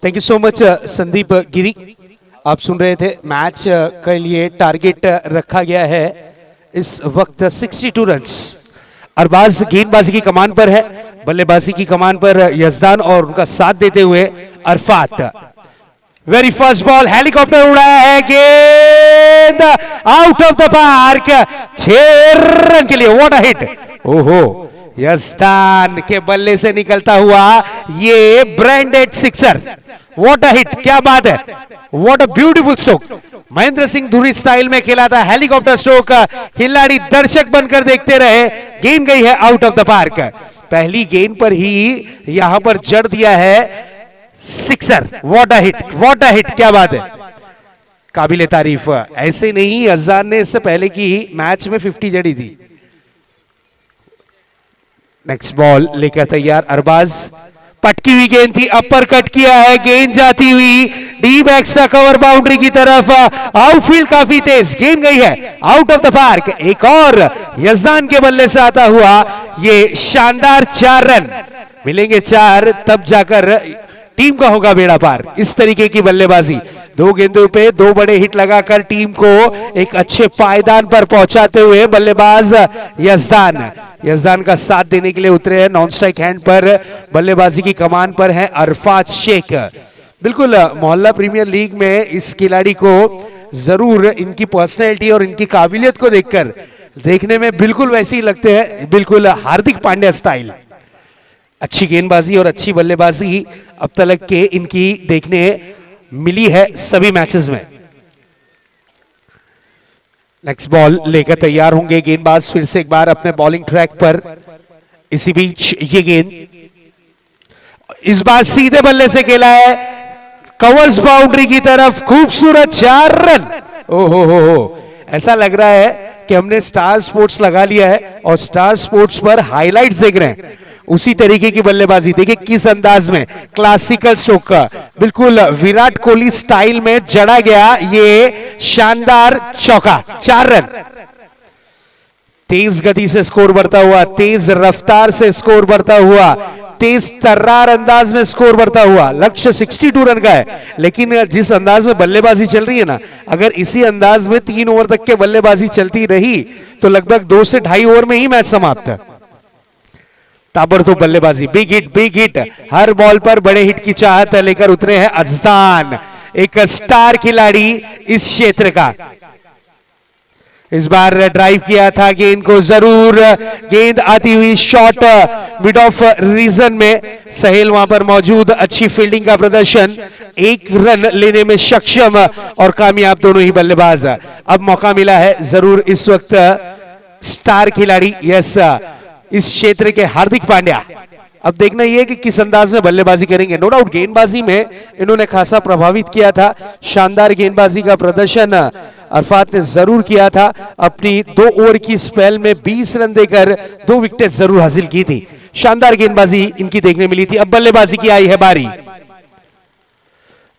Thank you so much Sandeep Giri. आप सुन रहे थे मैच के लिए टारगेट रखा गया है इस वक्त 62 रन्स। अरबाज गेंदबाजी की कमान पर है, बल्लेबाजी की कमान पर यजदान और उनका साथ देते हुए Arfat. Very first ball helicopter उड़ाया है, गेंद out of the park, 6 run के लिए। What a hit! ओहो, यजदान के बल्ले से निकलता हुआ ये branded sixer. What a hit! क्या बात है, what a beautiful stroke. Mahendra Singh Dhoni style में खेला था हेलीकॉप्टर स्ट्रोक, खिलाड़ी दर्शक बनकर देखते रहे। गेंद गई है आउट ऑफ द पार्क। पहली गेंद पर ही यहां पर जड़ दिया है sixer. What a hit, what a hit! क्या बात है, काबिले तारीफ। ऐसे नहीं, अजान ने इससे पहले की मैच में 50 जड़ी थी। नेक्स्ट बॉल लेकर तैयार अरबाज। पटकी हुई गेंद थी, अपर कट किया है, गेंद जाती हुई डीप एक्स्ट्रा कवर बाउंड्री की तरफ। आउटफील्ड काफी तेज, गेंद गई है आउट ऑफ द पार्क। एक और यजदान के बल्ले से आता हुआ ये शानदार 4 रन मिलेंगे। 4 तब जाकर टीम का होगा बेड़ा पार। इस तरीके की बल्लेबाजी, 2 गेंदों पे 2 बड़े हिट लगाकर टीम को एक अच्छे पायदान पर पहुंचाते हुए बल्लेबाज यजदान का साथ देने के लिए उतरे हैं। नॉन स्ट्राइक हैंड पर बल्लेबाजी की कमान पर है अरफात शेख। बिल्कुल मोहल्ला प्रीमियर लीग में इस खिलाड़ी को जरूर इनकी पर्सनैलिटी और इनकी काबिलियत को देखकर देखने में बिल्कुल वैसे ही लगते हैं, बिल्कुल हार्दिक पांड्या स्टाइल। अच्छी गेंदबाजी और अच्छी बल्लेबाजी अब तक के इनकी देखने मिली है सभी मैचेस में। नेक्स्ट बॉल लेकर तैयार होंगे गेंदबाज फिर से एक बार अपने बॉलिंग ट्रैक पर। इसी बीच ये गेंद इस बार सीधे बल्ले से खेला है, कवर्स बाउंड्री की तरफ, खूबसूरत 4 रन। ओहो हो, ऐसा लग रहा है कि हमने स्टार स्पोर्ट्स लगा लिया है और स्टार स्पोर्ट्स पर हाइलाइट्स देख रहे हैं। उसी तरीके की बल्लेबाजी देखिए किस अंदाज में, क्लासिकल स्ट्रोक का, बिल्कुल विराट कोहली स्टाइल में जड़ा गया ये शानदार चौका। 4 रन। तेज गति से स्कोर बढ़ता हुआ, तेज रफ्तार से स्कोर बढ़ता हुआ, तेज तर्रार अंदाज में स्कोर बढ़ता हुआ। लक्ष्य 62 रन का है, लेकिन जिस अंदाज में बल्लेबाजी चल रही है ना, अगर इसी अंदाज में 3 ओवर तक के बल्लेबाजी चलती रही तो लगभग 2 से 2.5 ओवर में ही मैच समाप्त है। ताबड़तोड़ बल्लेबाजी, बिग हिट, हर बॉल पर बड़े हिट की चाहत लेकर उतरे हैं अजदान, एक स्टार खिलाड़ी इस क्षेत्र का। इस बार ड्राइव किया था गेंद को जरूर, गेंद आती हुई शॉट मिड ऑफ रीजन में, सहेल वहां पर मौजूद, अच्छी फील्डिंग का प्रदर्शन, 1 रन लेने में सक्षम और कामयाब दोनों ही बल्लेबाज। अब मौका मिला है जरूर इस वक्त स्टार खिलाड़ी, यस, इस क्षेत्र के हार्दिक पांड्या। अब देखना यह कि किस अंदाज में बल्लेबाजी करेंगे। नो डाउट गेंदबाजी में इन्होंने खासा प्रभावित किया था, शानदार गेंदबाजी का प्रदर्शन अरफात ने जरूर किया था। अपनी 2 ओवर की स्पेल में 20 रन देकर 2 विकेट जरूर हासिल की थी। शानदार गेंदबाजी इनकी देखने मिली थी। अब बल्लेबाजी की आई है बारी।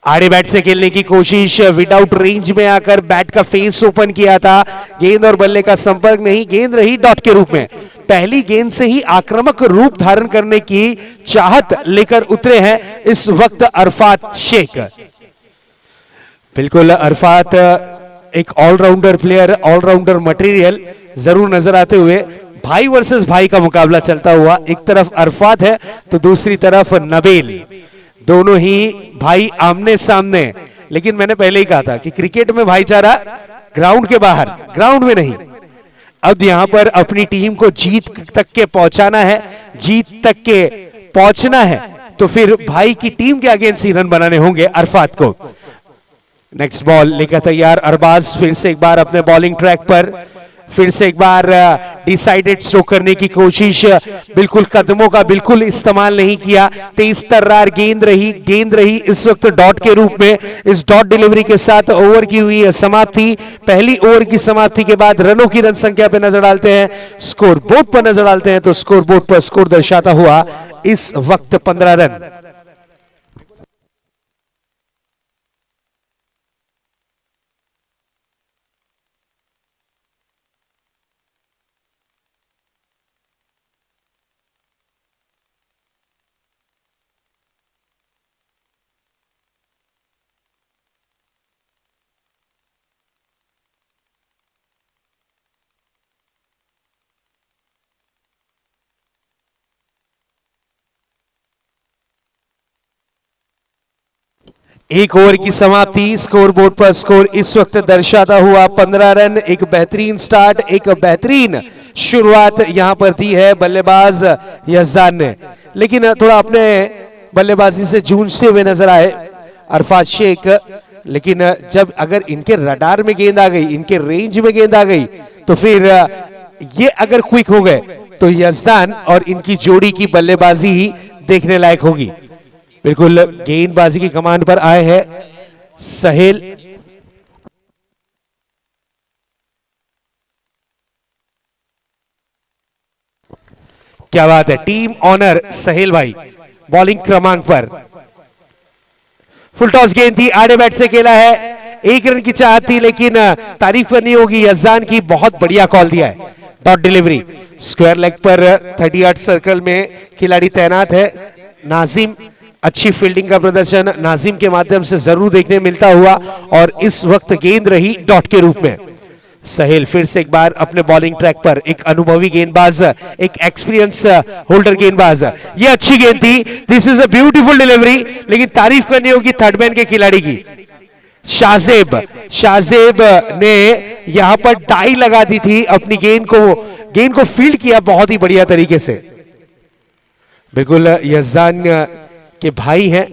आड़े बैट से खेलने की कोशिश, विदाउट रेंज में आकर बैट का फेस ओपन किया था, गेंद और बल्ले का संपर्क नहीं, गेंद रही डॉट के रूप में। पहली गेंद से ही आक्रामक रूप धारण करने की चाहत लेकर उतरे हैं इस वक्त अरफात शेख। बिल्कुल अरफात एक ऑलराउंडर प्लेयर, ऑलराउंडर मटेरियल जरूर नजर आते हुए। भाई वर्सेस भाई का मुकाबला चलता हुआ, एक तरफ अरफात है तो दूसरी तरफ नबील, दोनों ही भाई आमने सामने। लेकिन मैंने पहले ही कहा था कि क्रिकेट में भाईचारा ग्राउंड के बाहर, ग्राउंड में नहीं। अब यहां पर अपनी टीम को जीत तक के पहुंचाना है, जीत तक के पहुंचना है, तो फिर भाई की टीम के अगेंस्ट ही रन बनाने होंगे अरफात को। नेक्स्ट बॉल लेकर तैयार अरबाज, फिर से एक बार अपने बॉलिंग ट्रैक पर, फिर से एक बार डिसाइडेड स्ट्रोक करने की कोशिश, बिल्कुल कदमों का बिल्कुल इस्तेमाल नहीं किया, तेज तर्रार गेंद रही इस वक्त डॉट के रूप में। इस डॉट डिलीवरी के साथ ओवर की हुई समाप्ति, पहली ओवर की समाप्ति के बाद रनों की रन संख्या पर नजर डालते हैं, स्कोर बोर्ड पर नजर डालते हैं, तो स्कोर बोर्ड पर स्कोर दर्शाता हुआ इस वक्त 15 रन। एक ओवर की समाप्ति। स्कोरबोर्ड पर स्कोर इस वक्त दर्शाता हुआ 15 रन। एक बेहतरीन स्टार्ट, एक बेहतरीन शुरुआत यहां पर दी है बल्लेबाज यजदान ने, लेकिन थोड़ा अपने बल्लेबाजी से जूझते हुए नजर आए अरफात शेख। लेकिन जब अगर इनके रडार में गेंद आ गई, इनके रेंज में गेंद आ गई, तो फिर ये अगर क्विक हो गए तो यजदान और इनकी जोड़ी की बल्लेबाजी ही देखने लायक होगी। बिल्कुल गेंदबाजी की कमांड पर आए हैं सहेल। क्या बात है, टीम ऑनर सहेल भाई बॉलिंग क्रमांक पर। फुल टॉस गेंद थी, आड़े बैट से खेला है, 1 रन की चाहत थी, लेकिन तारीफ करनी होगी यजदान की, बहुत बढ़िया कॉल दिया है। डॉट डिलीवरी स्क्वायर लेग पर 38 सर्कल में खिलाड़ी तैनात है नाजिम। अच्छी फील्डिंग का प्रदर्शन नाजिम के माध्यम से जरूर देखने मिलता हुआ, और इस वक्त गेंद रही डॉट के रूप में। सहेल फिर से एक बार अपने बॉलिंग ट्रैक पर, एक अनुभवी गेंदबाज, एक एक्सपीरियंस होल्डर गेंदबाज। ये अच्छी गेंद थी, this is a beautiful delivery, लेकिन तारीफ करनी होगी थर्ड मैन के खिलाड़ी की, शाहजेब ने यहां पर डाई लगा दी थी, अपनी गेंद को फील्ड किया बहुत ही बढ़िया तरीके से। बिल्कुल यजदान के भाई हैं,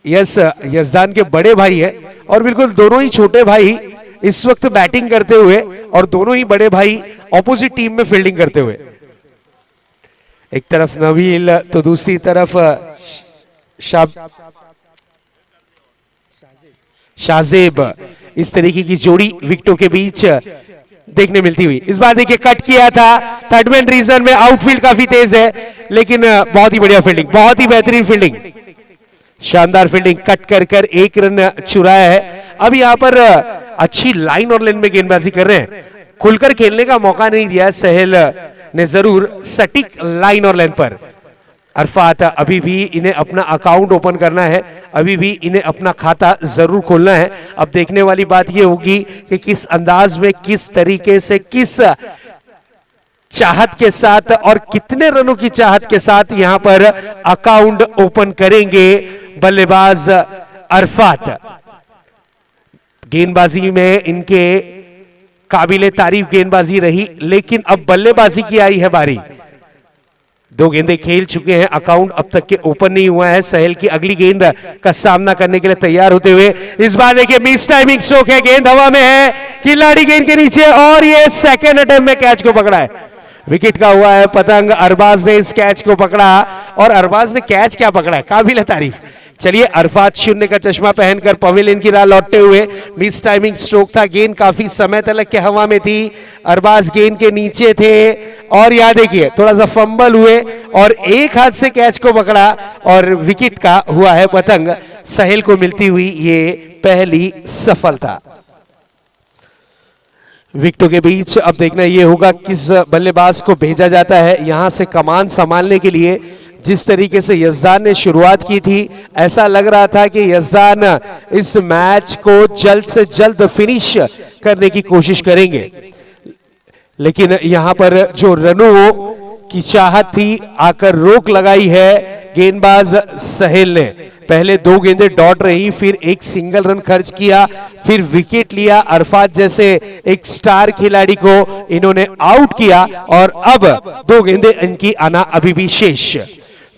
यजदान के बड़े भाई हैं, और बिल्कुल दोनों ही छोटे भाई इस वक्त बैटिंग करते हुए, और दोनों ही बड़े भाई ऑपोजिट टीम में फील्डिंग करते हुए। एक तरफ नवील तो दूसरी तरफ शाहजेब। इस तरीके की जोड़ी विकेटों के बीच देखने मिलती हुई। इस बार देखिए कट किया था, थर्ड मैन रीजन में, आउटफील्ड काफी तेज है, लेकिन बहुत ही बढ़िया फील्डिंग, बहुत ही बेहतरीन फील्डिंग, शानदार फील्डिंग, कट कर 1 रन चुराया है। अब यहां पर अच्छी लाइन और लेन में गेंदबाजी कर रहे हैं, खुलकर खेलने का मौका नहीं दिया सहेल ने, जरूर सटीक लाइन और लेन पर। अरफात अभी भी इन्हें अपना अकाउंट ओपन करना है, अभी भी इन्हें अपना खाता जरूर खोलना है। अब देखने वाली बात यह होगी कि किस अंदाज में, किस तरीके से, किस चाहत के साथ और कितने रनों की चाहत के साथ यहां पर अकाउंट ओपन करेंगे बल्लेबाज अरफात। गेंदबाजी में इनके काबिले तारीफ गेंदबाजी रही, लेकिन अब बल्लेबाजी की आई है बारी। 2 गेंदें खेल चुके हैं, अकाउंट अब तक के ओपन नहीं हुआ है। सहेल की अगली गेंद का सामना करने के लिए तैयार होते हुए, इस बार देखिए मिस टाइमिंग स्ट्रोक है, गेंद हवा में है, खिलाड़ी गेंद के नीचे, और ये सेकंड अटेम्प्ट में कैच को पकड़ा है, विकेट का हुआ है पतंग। अरबाज ने इस कैच को पकड़ा, और अरबाज ने कैच क्या पकड़ा है, काबिल तारीफ। चलिए अरफात 0 का चश्मा पहनकर पवेलियन की राह लौटते हुए, मिस टाइमिंग स्ट्रोक था, गेंद काफी समय तक के हवा में थी, अरबाज गेंद के नीचे थे, और यहां देखिए थोड़ा सा फंबल हुए और एक हाथ से कैच को पकड़ा और विकेट का हुआ है पतंग। सहेल को मिलती हुई ये पहली सफलता। विकेटों के बीच अब देखना यह होगा किस बल्लेबाज को भेजा जाता है यहां से कमान संभालने के लिए। जिस तरीके से यजदान ने शुरुआत की थी, ऐसा लग रहा था कि यजदान इस मैच को जल्द से जल्द फिनिश करने की कोशिश करेंगे, लेकिन यहां पर जो रनों की चाहत थी, आकर रोक लगाई है गेंदबाज सहेल ने। पहले 2 गेंदें डॉट रही, फिर एक सिंगल रन खर्च किया, फिर विकेट लिया, अरफात जैसे एक स्टार खिलाड़ी को इन्होंने आउट किया, और अब 2 गेंदें इनकी आना अभी भी शेष,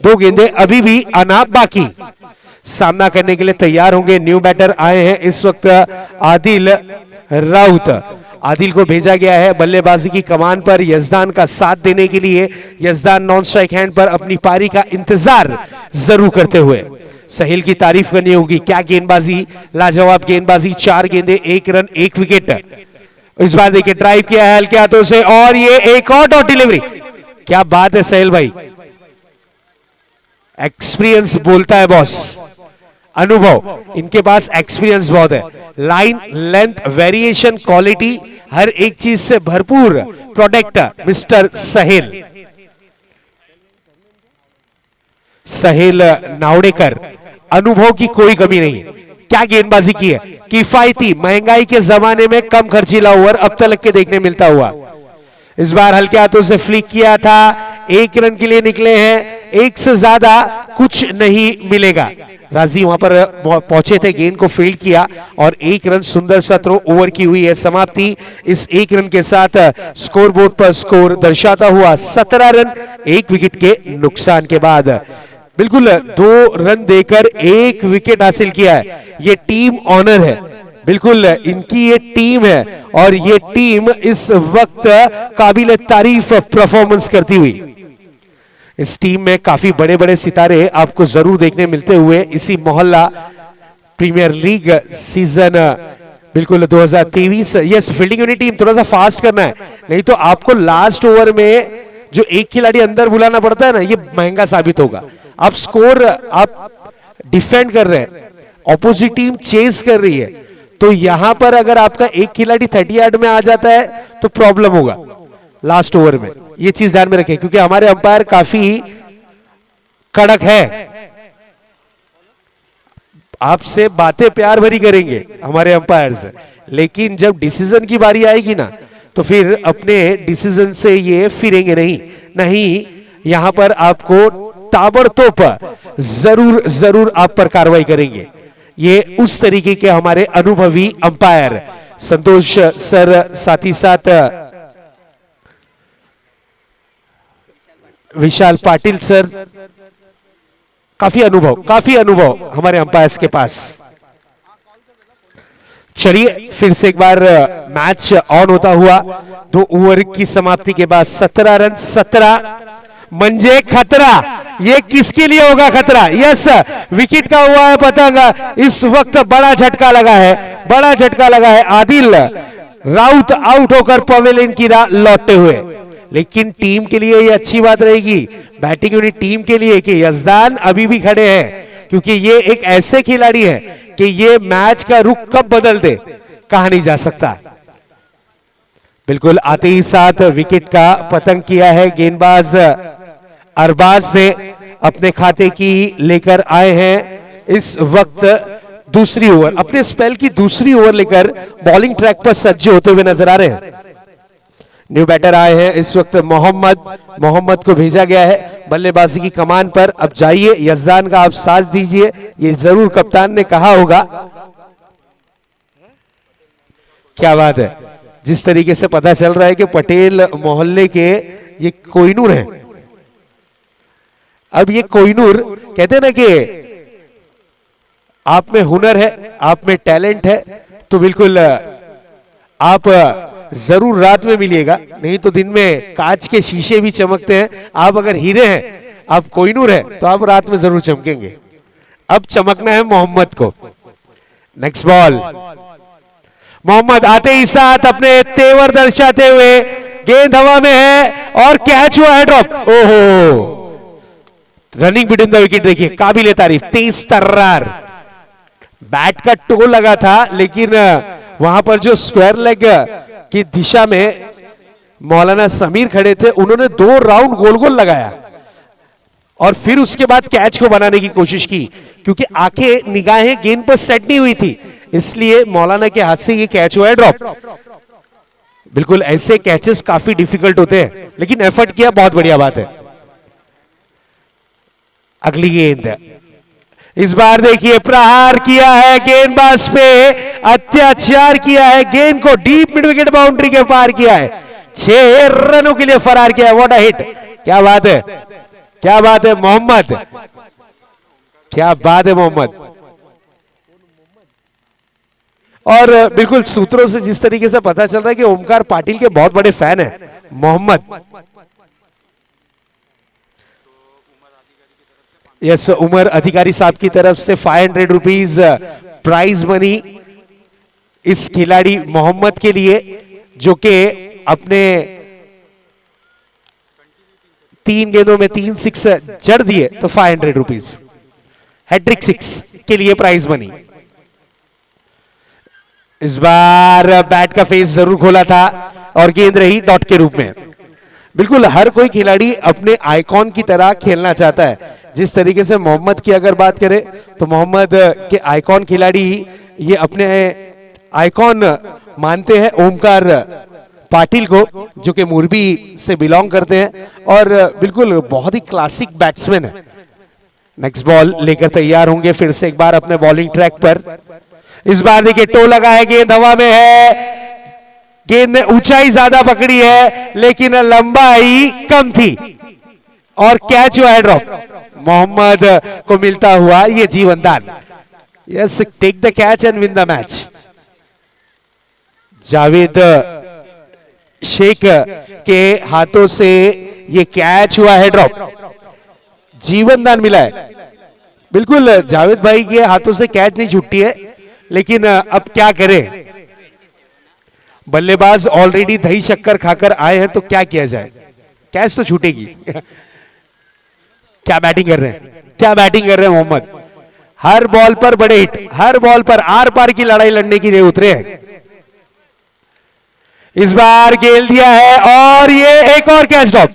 2 गेंदें अभी भी आना बाकी। सामना करने के लिए तैयार होंगे, न्यू बैटर आए हैं इस वक्त आदिल राउत। आदिल को भेजा गया है बल्लेबाजी की कमान पर यजदान का साथ देने के लिए। यजदान नॉन स्ट्राइक हैंड पर अपनी पारी का इंतजार जरूर करते हुए। सहेल की तारीफ करनी होगी, क्या गेंदबाजी, लाजवाब गेंदबाजी, 4 गेंदें 1 रन 1 विकेट। इस बार देखिए ड्राइव किया है हल्के हाथों से, और ये एक और डॉट डिलीवरी। क्या बात है सहेल भाई, एक्सपीरियंस बोलता है बॉस, अनुभव, इनके पास एक्सपीरियंस बहुत है। लाइन, लेंथ, वेरिएशन, क्वालिटी, हर एक चीज से भरपूर प्रोडक्ट मिस्टर सहेल नावड़ेकर। अनुभव की कोई कमी नहीं, क्या गेंदबाजी की है, किफायती, महंगाई के जमाने में कम खर्चीला ओवर अब तक के देखने मिलता हुआ। इस बार हल्के हाथों से फ्लिक किया था, 1 रन के लिए निकले हैं, 1 से ज्यादा कुछ नहीं मिलेगा। राजी वहां पर पहुंचे थे, गेंद को फील्ड किया और 1 रन, सुंदर सा थ्रो, ओवर की हुई है समाप्ति। इस 1 रन के साथ स्कोर बोर्ड पर स्कोर दर्शाता हुआ 17 रन 1 विकेट के नुकसान के बाद। बिल्कुल 2 रन देकर 1 विकेट हासिल किया है, ये टीम ऑनर है, बिल्कुल इनकी ये टीम है और ये टीम इस वक्त काबिल तारीफ परफॉर्मेंस करती हुई। इस टीम में काफी बड़े बड़े सितारे आपको जरूर देखने मिलते हुए इसी मोहल्ला प्रीमियर लीग सीजन बिल्कुल 2023। यस, फील्डिंग यूनिट टीम थोड़ा सा फास्ट करना है, नहीं तो आपको लास्ट ओवर में जो एक खिलाड़ी अंदर बुलाना पड़ता है ना, ये महंगा साबित होगा। आप स्कोर आप डिफेंड कर रहे हैं, ऑपोजिट टीम चेस कर रही है, तो यहां पर अगर आपका एक खिलाड़ी 30 यार्ड में आ जाता है तो प्रॉब्लम होगा लास्ट ओवर में। ये चीज ध्यान में रखें क्योंकि हमारे अंपायर काफी कड़क है, आपसे बातें प्यार भरी करेंगे हमारे अंपायर से, लेकिन जब डिसीजन की बारी आएगी ना तो फिर अपने डिसीजन से ये फिरेंगे नहीं, यहां पर आपको ताबड़तोड़ जरूर जरूर आप पर कार्रवाई करेंगे। ये उस तरीके के हमारे अनुभवी अंपायर संतोष सर, साथ ही साथ विशाल पाटिल सर, काफी अनुभव हमारे अंपायर्स के पास। चलिए फिर से एक बार मैच ऑन होता हुआ 2 ओवर की समाप्ति के बाद 17 रन 17 मंजे खतरा। ये किसके लिए होगा खतरा? यस, विकेट का हुआ है पतंग। इस वक्त बड़ा झटका लगा है, आदिल राउत आउट होकर पवेलियन की राह लौटते हुए। लेकिन टीम के लिए ये अच्छी बात रहेगी, बैटिंग यूनिट टीम के लिए, कि यजदान अभी भी खड़े हैं, क्योंकि ये एक ऐसे खिलाड़ी है कि ये मैच का रुख कब बदल दे कहा नहीं जा सकता। बिल्कुल आते ही साथ विकेट का पतंग किया है गेंदबाज अरबाज ने, अपने खाते की लेकर आए हैं इस वक्त दूसरी ओवर, अपने स्पेल की दूसरी ओवर लेकर बॉलिंग ट्रैक पर सज्ज होते हुए नजर आ रहे हैं। न्यू बैटर आए हैं इस वक्त मोहम्मद को भेजा गया है बल्लेबाजी की कमान पर। अब जाइए, यजदान का आप साथ दीजिए, ये जरूर कप्तान ने कहा होगा। क्या बात है, जिस तरीके से पता चल रहा है कि पटेल मोहल्ले के ये कोहिनूर हैं। अब ये कोहिनूर कहते हैं ना कि आप में हुनर है, आप में टैलेंट है, तो बिल्कुल आप जरूर रात में मिलिएगा, नहीं तो दिन में कांच के शीशे भी चमकते हैं। आप अगर हीरे हैं, आप कोहिनूर है, तो आप रात में जरूर चमकेंगे। अब चमकना है मोहम्मद को। नेक्स्ट बॉल, मोहम्मद आते ही साथ अपने तेवर दर्शाते हुए, गेंद हवा में है और कैच हुआ है, ड्रॉप। ओहो, रनिंग बिटवीन द विकेट देखिए, काबिल तारीफ, तेज तर्रार, बैट का टो लगा था, लेकिन वहां पर जो स्क्वायर लेग की दिशा में मौलाना समीर खड़े थे, उन्होंने 2 राउंड गोल गोल लगाया और फिर उसके बाद कैच को बनाने की कोशिश की, क्योंकि आंखें निगाहें गेंद पर सेट नहीं हुई थी, इसलिए मौलाना के हाथ से ये कैच हुआ है, ड्रॉप। बिल्कुल ऐसे कैचेस काफी डिफिकल्ट होते हैं, लेकिन एफर्ट किया, बहुत बढ़िया बात है। अगली गेंद, इस बार देखिए प्रहार किया है, गेंदबाज पे अत्याचार किया है, गेंद को डीप मिड विकेट बाउंड्री के पार किया है, 6 रनों के लिए फरार किया है। व्हाट अ हिट, क्या बात है, क्या बात है मोहम्मद, क्या बात है मोहम्मद। और बिल्कुल सूत्रों से जिस तरीके से पता चल रहा है कि ओमकार पाटिल के बहुत बड़े फैन है मोहम्मद। यस, उमर अधिकारी साहब की तरफ से 500 रुपीज प्राइज मनी इस खिलाड़ी मोहम्मद के लिए, जो कि अपने 3 गेंदों में 3 सिक्स जड़ दिए, तो 500 रुपीज हैट्रिक 6 के लिए प्राइज मनी। इस बार बैट का फेस जरूर खोला था और गेंद रही डॉट के रूप में। बिल्कुल हर कोई खिलाड़ी अपने आइकॉन की तरह खेलना चाहता है। जिस तरीके से मोहम्मद की अगर बात करें तो मोहम्मद के आइकॉन खिलाड़ी ये अपने आइकॉन मानते हैं ओमकार पाटिल को, जो कि मोरबी से बिलोंग करते हैं और बिल्कुल बहुत ही क्लासिक बैट्समैन है। नेक्स्ट बॉल लेकर तैयार होंगे फिर से एक बार अपने बॉलिंग ट्रैक पर। इस बार देखिए टो लगा है, गेंद हवा में है, गेंद ने ऊंचाई ज्यादा पकड़ी है लेकिन लंबाई कम थी और कैच हुआ है ड्रॉप। मोहम्मद को मिलता हुआ ये जीवन दान। Yes, take the catch and win the match. Javed Shaikh के हाथों से ये कैच हुआ है ड्रॉप, जीवन दान मिला है। बिल्कुल जावेद भाई के हाथों से कैच नहीं छूटी है, लेकिन अब क्या करें, बल्लेबाज ऑलरेडी दही शक्कर खाकर आए हैं तो क्या किया जाए, कैच तो छूटेगी। क्या बैटिंग कर रहे हैं, क्या बैटिंग कर रहे हैं मोहम्मद। हर बॉल पर बड़े हिट, हर बॉल पर आर पार की लड़ाई लड़ने के लिए उतरे हैं। इस बार गेंद दिया है और ये एक और कैच ड्रॉप।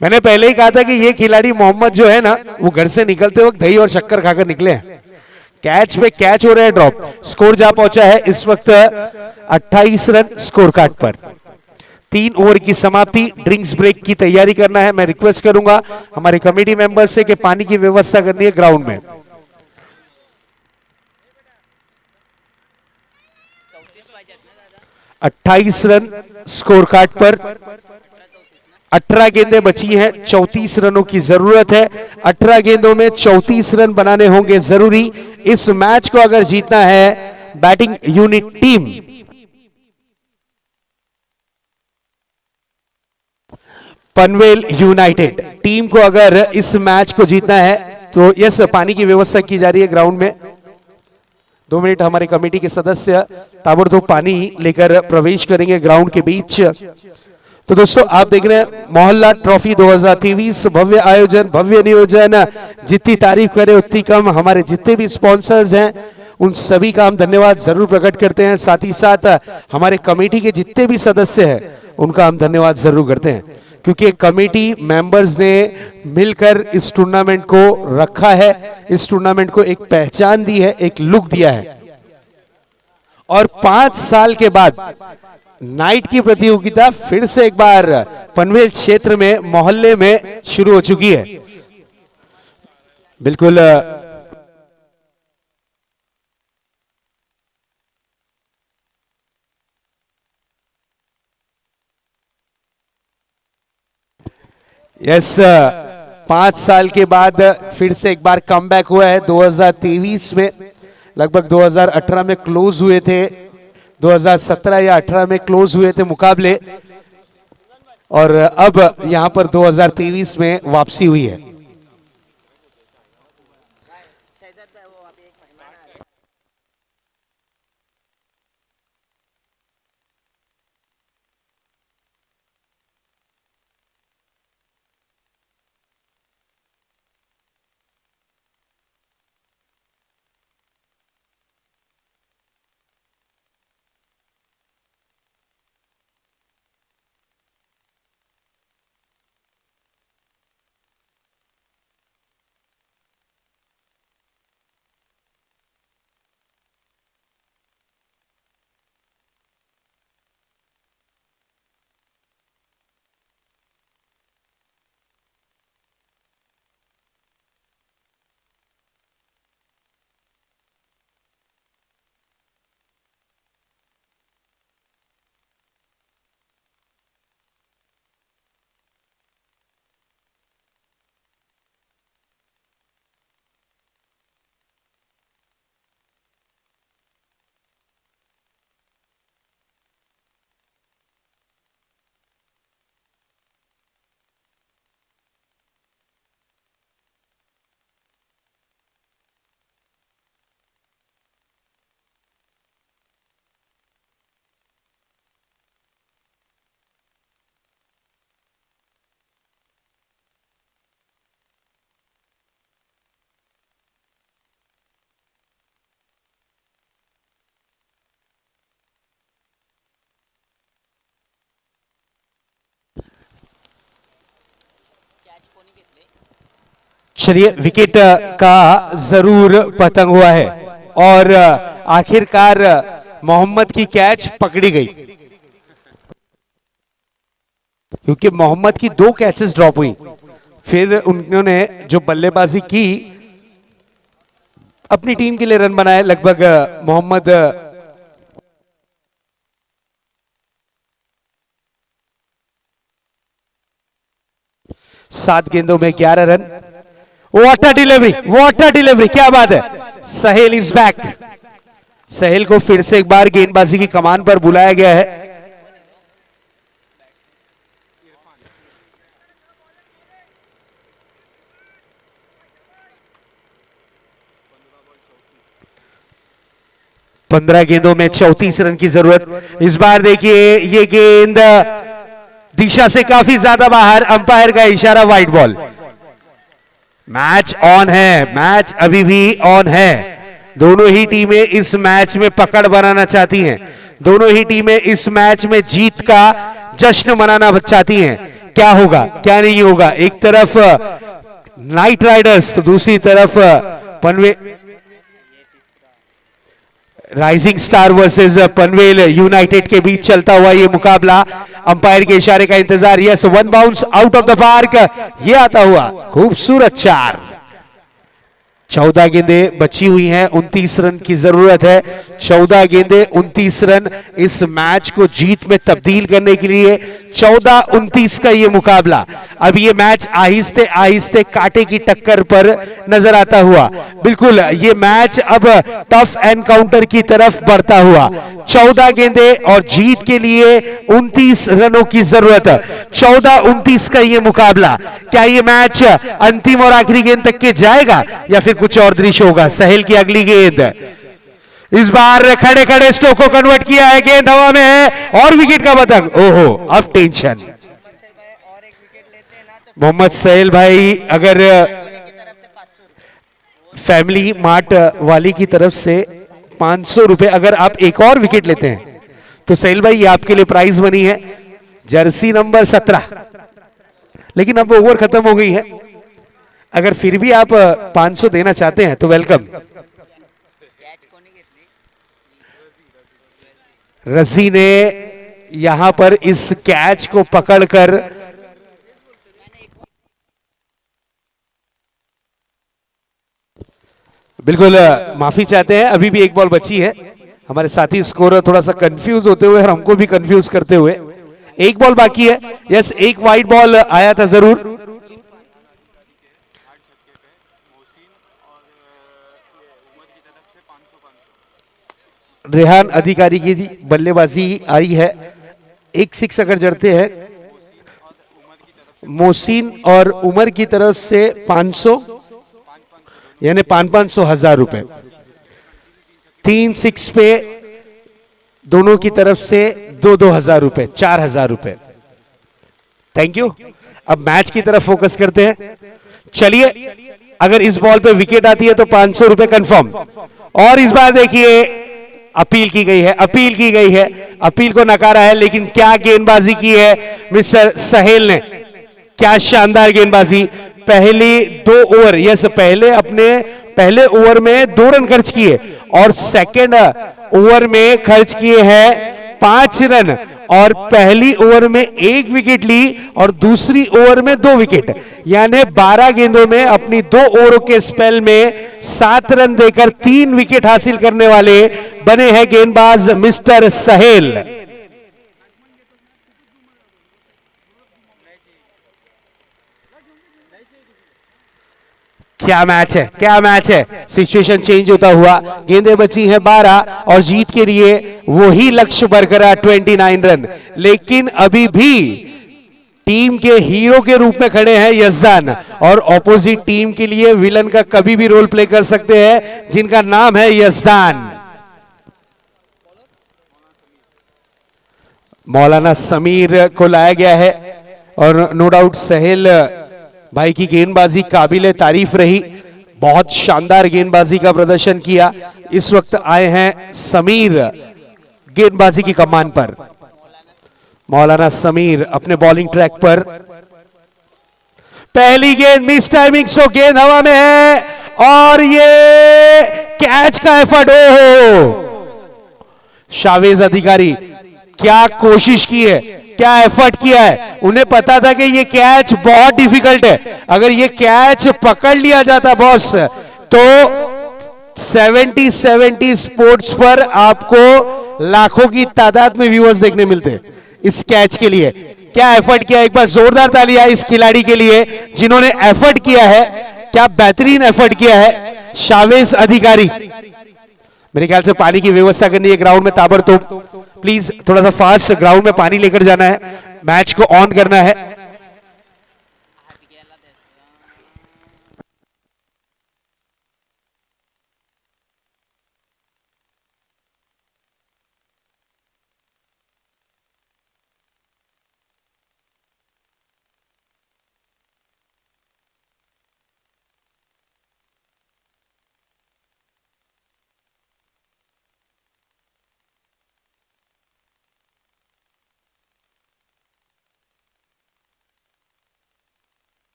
मैंने पहले ही कहा था कि ये खिलाड़ी मोहम्मद जो है ना, वो घर से निकलते वक्त दही और शक्कर खाकर निकले हैं। कैच पे कैच हो रहे हैं ड्रॉप। स्कोर जा पहुंचा है इस वक्त 28 रन स्कोर कार्ड पर। 3 ओवर की समाप्ति, ड्रिंक्स ब्रेक की तैयारी करना है। मैं रिक्वेस्ट करूंगा हमारे कमेटी मेंबर से कि पानी की व्यवस्था करनी है ग्राउंड में। अट्ठाईस रन स्कोर कार्ड पर, 18 गेंदें बची हैं, 34 रनों की जरूरत है। 18 गेंदों में 34 रन बनाने होंगे जरूरी इस मैच को अगर जीतना है batting unit team. Panvel United team को अगर इस मैच को जीतना है तो यस, पानी की व्यवस्था की जा रही है ग्राउंड में। 2 मिनट हमारे कमेटी के सदस्य ताबड़तोड़ पानी लेकर प्रवेश करेंगे ग्राउंड के बीच। तो दोस्तों आप देख रहे हैं मोहल्ला ट्रॉफी 2023, भव्य आयोजन, भव्य नियोजन। जितनी तारीफ करें उतनी कम। हमारे जितने भी स्पॉन्सर्स हैं उन सभी का हम धन्यवाद जरूर प्रकट करते हैं। साथ ही साथ हमारे कमेटी के जितने भी सदस्य हैं उनका हम धन्यवाद जरूर करते हैं, क्योंकि कमेटी मेंबर्स ने मिलकर इस टूर्नामेंट को रखा है, इस टूर्नामेंट को एक पहचान दी है, एक लुक दिया है। और 5 साल के बाद नाइट की प्रतियोगिता फिर से एक बार पनवेल क्षेत्र में, मोहल्ले में शुरू हो चुकी है। बिल्कुल यस, 5 साल के बाद फिर से एक बार कमबैक हुआ है। 2023 में लगभग 2018 में क्लोज हुए थे, 2017 या 18 में क्लोज हुए थे मुकाबले, और अब यहां पर 2023 में वापसी हुई है। चलिए, विकेट का जरूर पतंग हुआ है और आखिरकार मोहम्मद की कैच पकड़ी गई। क्योंकि मोहम्मद की 2 कैचेस ड्रॉप हुई, फिर उन्होंने जो बल्लेबाजी की अपनी टीम के लिए रन बनाए लगभग मोहम्मद 7 गेंदों में 11 रन। वाटर डिलीवरी, क्या बात है। Sahel is back. सहेल को फिर से एक बार गेंदबाजी की कमान पर बुलाया गया है। पंद्रह गेंदों में 34 रन की जरूरत। इस बार देखिए ये गेंद दिशा से काफी ज्यादा बाहर, अंपायर का इशारा, वाइड बॉल। मैच ऑन है, मैच अभी भी ऑन है। दोनों ही टीमें इस मैच में पकड़ बनाना चाहती हैं, दोनों ही टीमें इस मैच में जीत का जश्न मनाना चाहती हैं। क्या होगा क्या नहीं होगा, एक तरफ नाइट राइडर्स तो दूसरी तरफ Panvel rising star versus Panvel united के बीच चलता हुआ ये मुकाबला। अंपायर के इशारे का इंतजार। Yes, 1 bounce out of the park. ये आता हुआ खूबसूरत 4। 14 गेंदें बची हुई हैं, 29 रन की जरूरत है। 14 गेंदें 29 रन इस मैच को जीत में तब्दील करने के लिए। 14-29 का ये मुकाबला। अब ये मैच आहिस्ते आहिस्ते कांटे की टक्कर पर नजर आता हुआ। बिल्कुल ये मैच अब टफ एनकाउंटर की तरफ बढ़ता हुआ। 14 गेंदें और जीत के लिए 29 रनों की जरूरत। 14-29 का ये मुकाबला। क्या ये मैच अंतिम और आखिरी गेंद तक के जाएगा या फिर कुछ और दृश्य होगा। सहेल की अगली गेंद, इस बार खड़े खड़े स्ट्रोक को कन्वर्ट किया है, गेंद हवा में है और विकेट का पतंग। ओहो, अब टेंशन। मोहम्मद सहेल भाई अगर फैमिली मार्ट वाली की तरफ से 500 रुपए अगर आप एक और विकेट लेते हैं तो सहेल भाई ये आपके लिए प्राइज बनी है जर्सी नंबर 17। लेकिन अब ओवर खत्म हो गई है, अगर फिर भी आप 500 देना चाहते हैं तो वेलकम। रजी ने यहां पर इस कैच को पकड़कर बिल्कुल माफी चाहते हैं, अभी भी एक बॉल बची है। हमारे साथी स्कोरर थोड़ा सा कंफ्यूज होते हुए और हमको भी कंफ्यूज करते हुए। एक बॉल बाकी है। यस, एक वाइड बॉल आया था जरूर। रेहान अधिकारी की बल्लेबाजी आई है। 1 6 अगर जड़ते हैं मोहसिन और उमर की तरफ से 500 यानी 500 हजार रुपए। 3 6 पे दोनों की तरफ से 2 हजार रुपए, 4,000 रुपए। Thank you. अब मैच की तरफ फोकस करते हैं। चलिए, अगर इस बॉल पे विकेट आती है तो 500 रुपए कंफर्म। और इस बार देखिए अपील की गई है, अपील की गई है, अपील को नकारा है। लेकिन क्या गेंदबाजी की है मिस्टर सहेल ने, क्या शानदार गेंदबाजी। पहली 2 ओवर, यस पहले ओवर में 2 रन खर्च किए और सेकेंड ओवर में खर्च किए हैं 5 रन और पहली ओवर में 1 विकेट ली और दूसरी ओवर में 2 विकेट, यानी 12 गेंदों में अपनी 2 ओवरों के स्पेल में 7 रन देकर 3 विकेट हासिल करने वाले बने हैं गेंदबाज मिस्टर सहेल। क्या मैच है, क्या मैच है। सिचुएशन चेंज होता हुआ, गेंदें बची हैं 12 और जीत के लिए वही लक्ष्य बरकरार 29 रन। लेकिन अभी भी टीम के हीरो के रूप में खड़े हैं यजदान और ऑपोजिट टीम के लिए विलन का कभी भी रोल प्ले कर सकते हैं जिनका नाम है यजदान। मौलाना समीर को लाया गया है और नो डाउट सहेल भाई की गेंदबाजी काबिले तारीफ रही, बहुत शानदार गेंदबाजी का प्रदर्शन किया। इस वक्त आए हैं समीर गेंदबाजी की कमान पर। मौलाना समीर अपने बॉलिंग ट्रैक पर। पहली गेंद मिस टाइमिंग, सो गेंद हवा में है और ये कैच का एफर्ट। हो शावेज अधिकारी क्या कोशिश की है, क्या एफर्ट किया है। उन्हें पता था कि ये कैच बहुत डिफिकल्ट है, अगर ये कैच पकड़ लिया जाता बॉस तो 70 स्पोर्ट्स पर आपको लाखों की तादाद में व्यूअर्स देखने मिलते इस कैच के लिए। क्या एफर्ट किया, एक बार जोरदार तालियां इस खिलाड़ी के लिए जिन्होंने एफर्ट किया है। क्या बेहतरीन एफर्ट किया है शावेज अधिकारी। मेरे ख्याल से पानी की व्यवस्था करनी है ग्राउंड में ताबड़तोड़। प्लीज थोड़ा सा फास्ट ग्राउंड में पानी लेकर जाना है, मैच को ऑन करना है।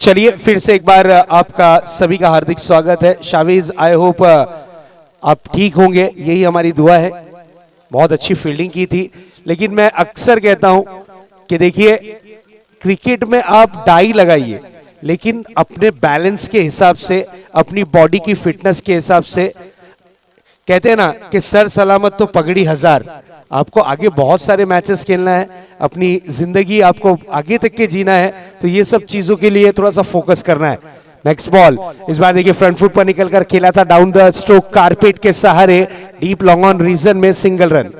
चलिए फिर से एक बार आपका सभी का हार्दिक स्वागत है। शावेज आई होप आप ठीक होंगे, यही हमारी दुआ है। बहुत अच्छी फील्डिंग की थी, लेकिन मैं अक्सर कहता हूं कि देखिए क्रिकेट में आप डाई लगाइए, लेकिन अपने बैलेंस के हिसाब से, अपनी बॉडी की फिटनेस के हिसाब से। कहते हैं ना कि सर सलामत तो पगड़ी हजार। आपको आगे बहुत सारे मैचेस खेलना है, अपनी जिंदगी आपको आगे तक के जीना है, तो ये सब चीजों के लिए थोड़ा सा फोकस करना है। नेक्स्ट बॉल इस बार देखिए फ्रंट फुट पर निकलकर खेला था, डाउन द स्ट्रोक कारपेट के सहारे, डीप लॉन्ग ऑन रीजन में सिंगल रन।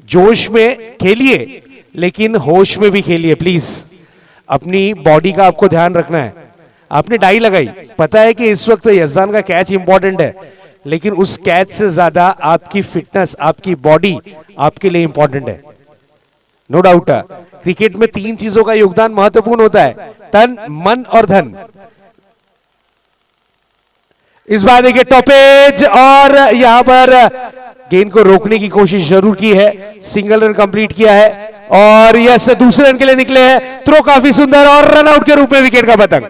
जोश में खेलिए लेकिन होश में भी खेलिए प्लीज। अपनी बॉडी का आपको ध्यान रखना है। आपने डाई लगाई, पता है कि इस वक्त यजदान का कैच इंपॉर्टेंट है, लेकिन उस कैच से ज्यादा आपकी फिटनेस, आपकी बॉडी आपके लिए इंपॉर्टेंट है। नो डाउट क्रिकेट में 3 चीजों का योगदान महत्वपूर्ण होता है, तन, मन और धन। इस बार देखिए टॉपेज, और यहां पर गेंद को रोकने की कोशिश जरूर की है, सिंगल रन कंप्लीट किया है, और यस दूसरे रन के लिए निकले हैं। थ्रो काफी सुंदर और रन आउट के रूप में विकेट का पतंग।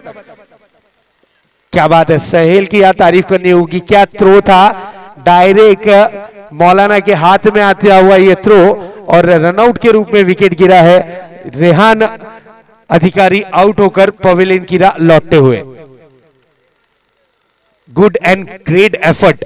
क्या बात है, सहेल की याद तारीफ करनी होगी। क्या थ्रो था, डायरेक्ट मौलाना के हाथ में आते हुआ ये थ्रो, और रनआउट के रूप में विकेट गिरा है। रेहान अधिकारी आउट होकर पवेलियन की राह लौटते हुए। Good and great effort.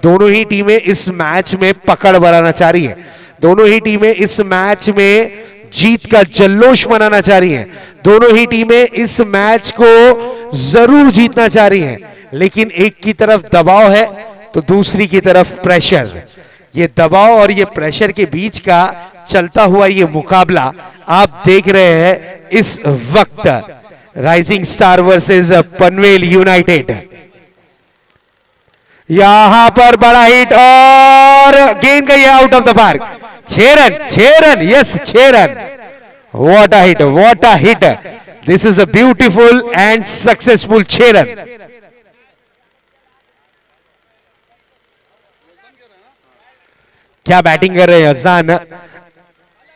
दोनों ही टीमें इस मैच में पकड़ बनाना चाह रही हैं, दोनों ही टीमें इस मैच में जीत का जल्लोश मनाना चाह रही हैं, दोनों ही टीमें इस मैच को जरूर जीतना चाह रही हैं, लेकिन एक की तरफ दबाव है तो दूसरी की तरफ प्रेशर। ये दबाव और ये प्रेशर के बीच का चलता हुआ ये मुकाबला आप देख रहे हैं इस वक्त। Rising star versus Panvel United. यहां पर बड़ा हिट और गेंद गई out of the park. 6 run, yes 6 run. What a hit, this is a beautiful and successful 6 run. क्या बैटिंग कर रहे हैं यजदान,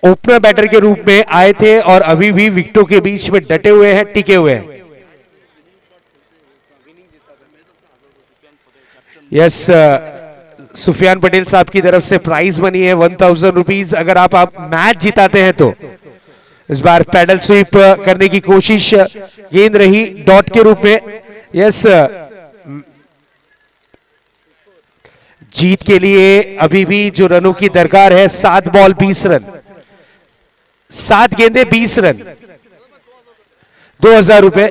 ओपनर बैटर के रूप में आए थे और अभी भी विकेटों के बीच में डटे हुए हैं, टिके हुए हैं। यस, सुफियान पटेल साहब की तरफ से प्राइज बनी है 1000 रुपीज अगर आप मैच जिताते हैं तो। इस बार पैडल स्वीप करने की कोशिश, गेंद रही डॉट के रूप में। यस, जीत के लिए अभी भी जो रनों की दरकार है, 7 बॉल 20 रन, 7 गेंदे 20 रन, 2000 रुपए।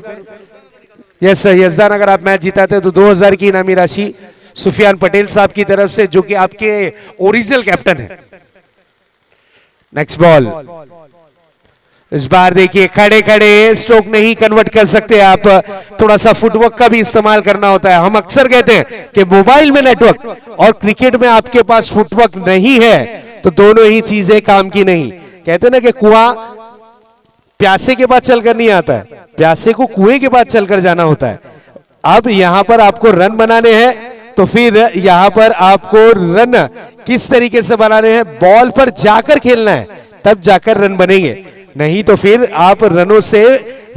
यस यजदान, अगर आप मैच जिताते हैं तो 2000 की इनामी राशि सुफियान पटेल साहब की तरफ से, जो कि आपके ओरिजिनल कैप्टन है। नेक्स्ट बॉल, इस बार देखिए खड़े खड़े स्ट्रोक नहीं कन्वर्ट कर सकते आप, थोड़ा सा फुटवर्क का भी इस्तेमाल करना होता है। हम अक्सर कहते हैं कि मोबाइल में नेटवर्क और क्रिकेट में आपके पास फुटवर्क नहीं है तो दोनों ही चीजें काम की नहीं। कहते ना कि कुआं प्यासे के बाद चलकर नहीं आता है, प्यासे को कुएं के बाद चलकर जाना होता है। अब यहां पर आपको रन बनाने हैं तो फिर यहां पर आपको रन किस तरीके से बनाने हैं, बॉल पर जाकर खेलना है, तब जाकर रन बनेंगे, नहीं तो फिर आप रनों से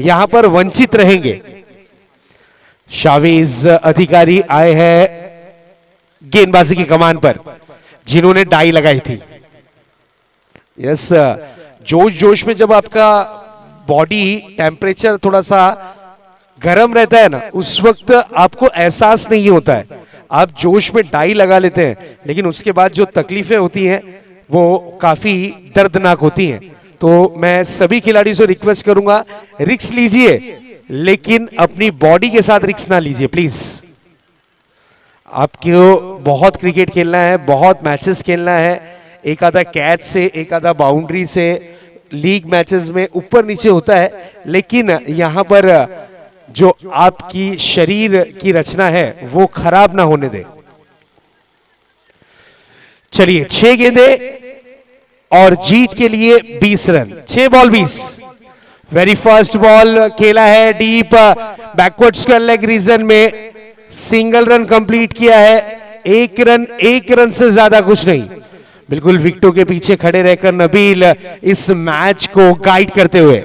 यहां पर वंचित रहेंगे। शावीज अधिकारी आए हैं गेंदबाजी की कमान पर, जिन्होंने डाई लगाई थी। यस, जोश जोश में जब आपका बॉडी टेम्परेचर थोड़ा सा गर्म रहता है ना, उस वक्त आपको एहसास नहीं होता है, आप जोश में डाई लगा लेते हैं, लेकिन उसके बाद जो तकलीफें होती हैं वो काफी दर्दनाक होती हैं। तो मैं सभी खिलाड़ियों से रिक्वेस्ट करूंगा, रिक्स लीजिए लेकिन अपनी बॉडी के साथ रिक्स ना लीजिए प्लीज। आपको बहुत क्रिकेट खेलना है, बहुत मैचेस खेलना है, एक आधा कैच से, एक आधा बाउंड्री से, लीग मैचेस में ऊपर नीचे होता है, लेकिन यहां पर जो आपकी शरीर की रचना है वो खराब ना होने दे। चलिए 6 गेंदे और जीत के लिए 20 run, 6 ball 20। Very first ball खेला है deep backward square leg region में, सिंगल रन कंप्लीट किया है, 1 रन से ज्यादा कुछ नहीं। बिल्कुल विकेटों के पीछे खड़े रहकर नबील इस मैच को गाइड करते हुए।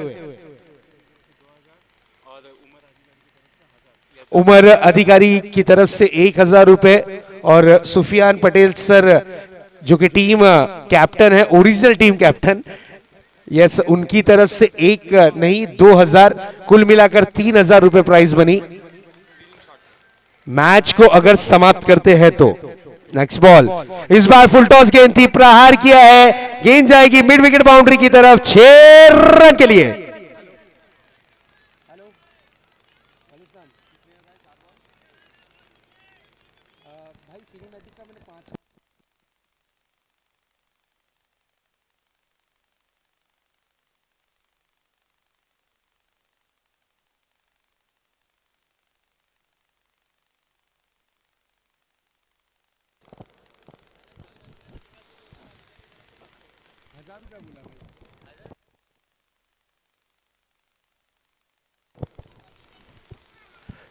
उमर अधिकारी की तरफ से 1000 रुपए और सुफियान पटेल सर जो कि टीम कैप्टन है, ओरिजिनल टीम कैप्टन, यस, उनकी तरफ से 1 नहीं 2000, कुल मिलाकर 3000 रुपए प्राइज बनी मैच को अगर समाप्त करते हैं तो। नेक्स्ट बॉल, इस बार फुल टॉस गेंद थी, प्रहार किया है, गेंद जाएगी मिड विकेट बाउंड्री की तरफ, 6 रन के लिए।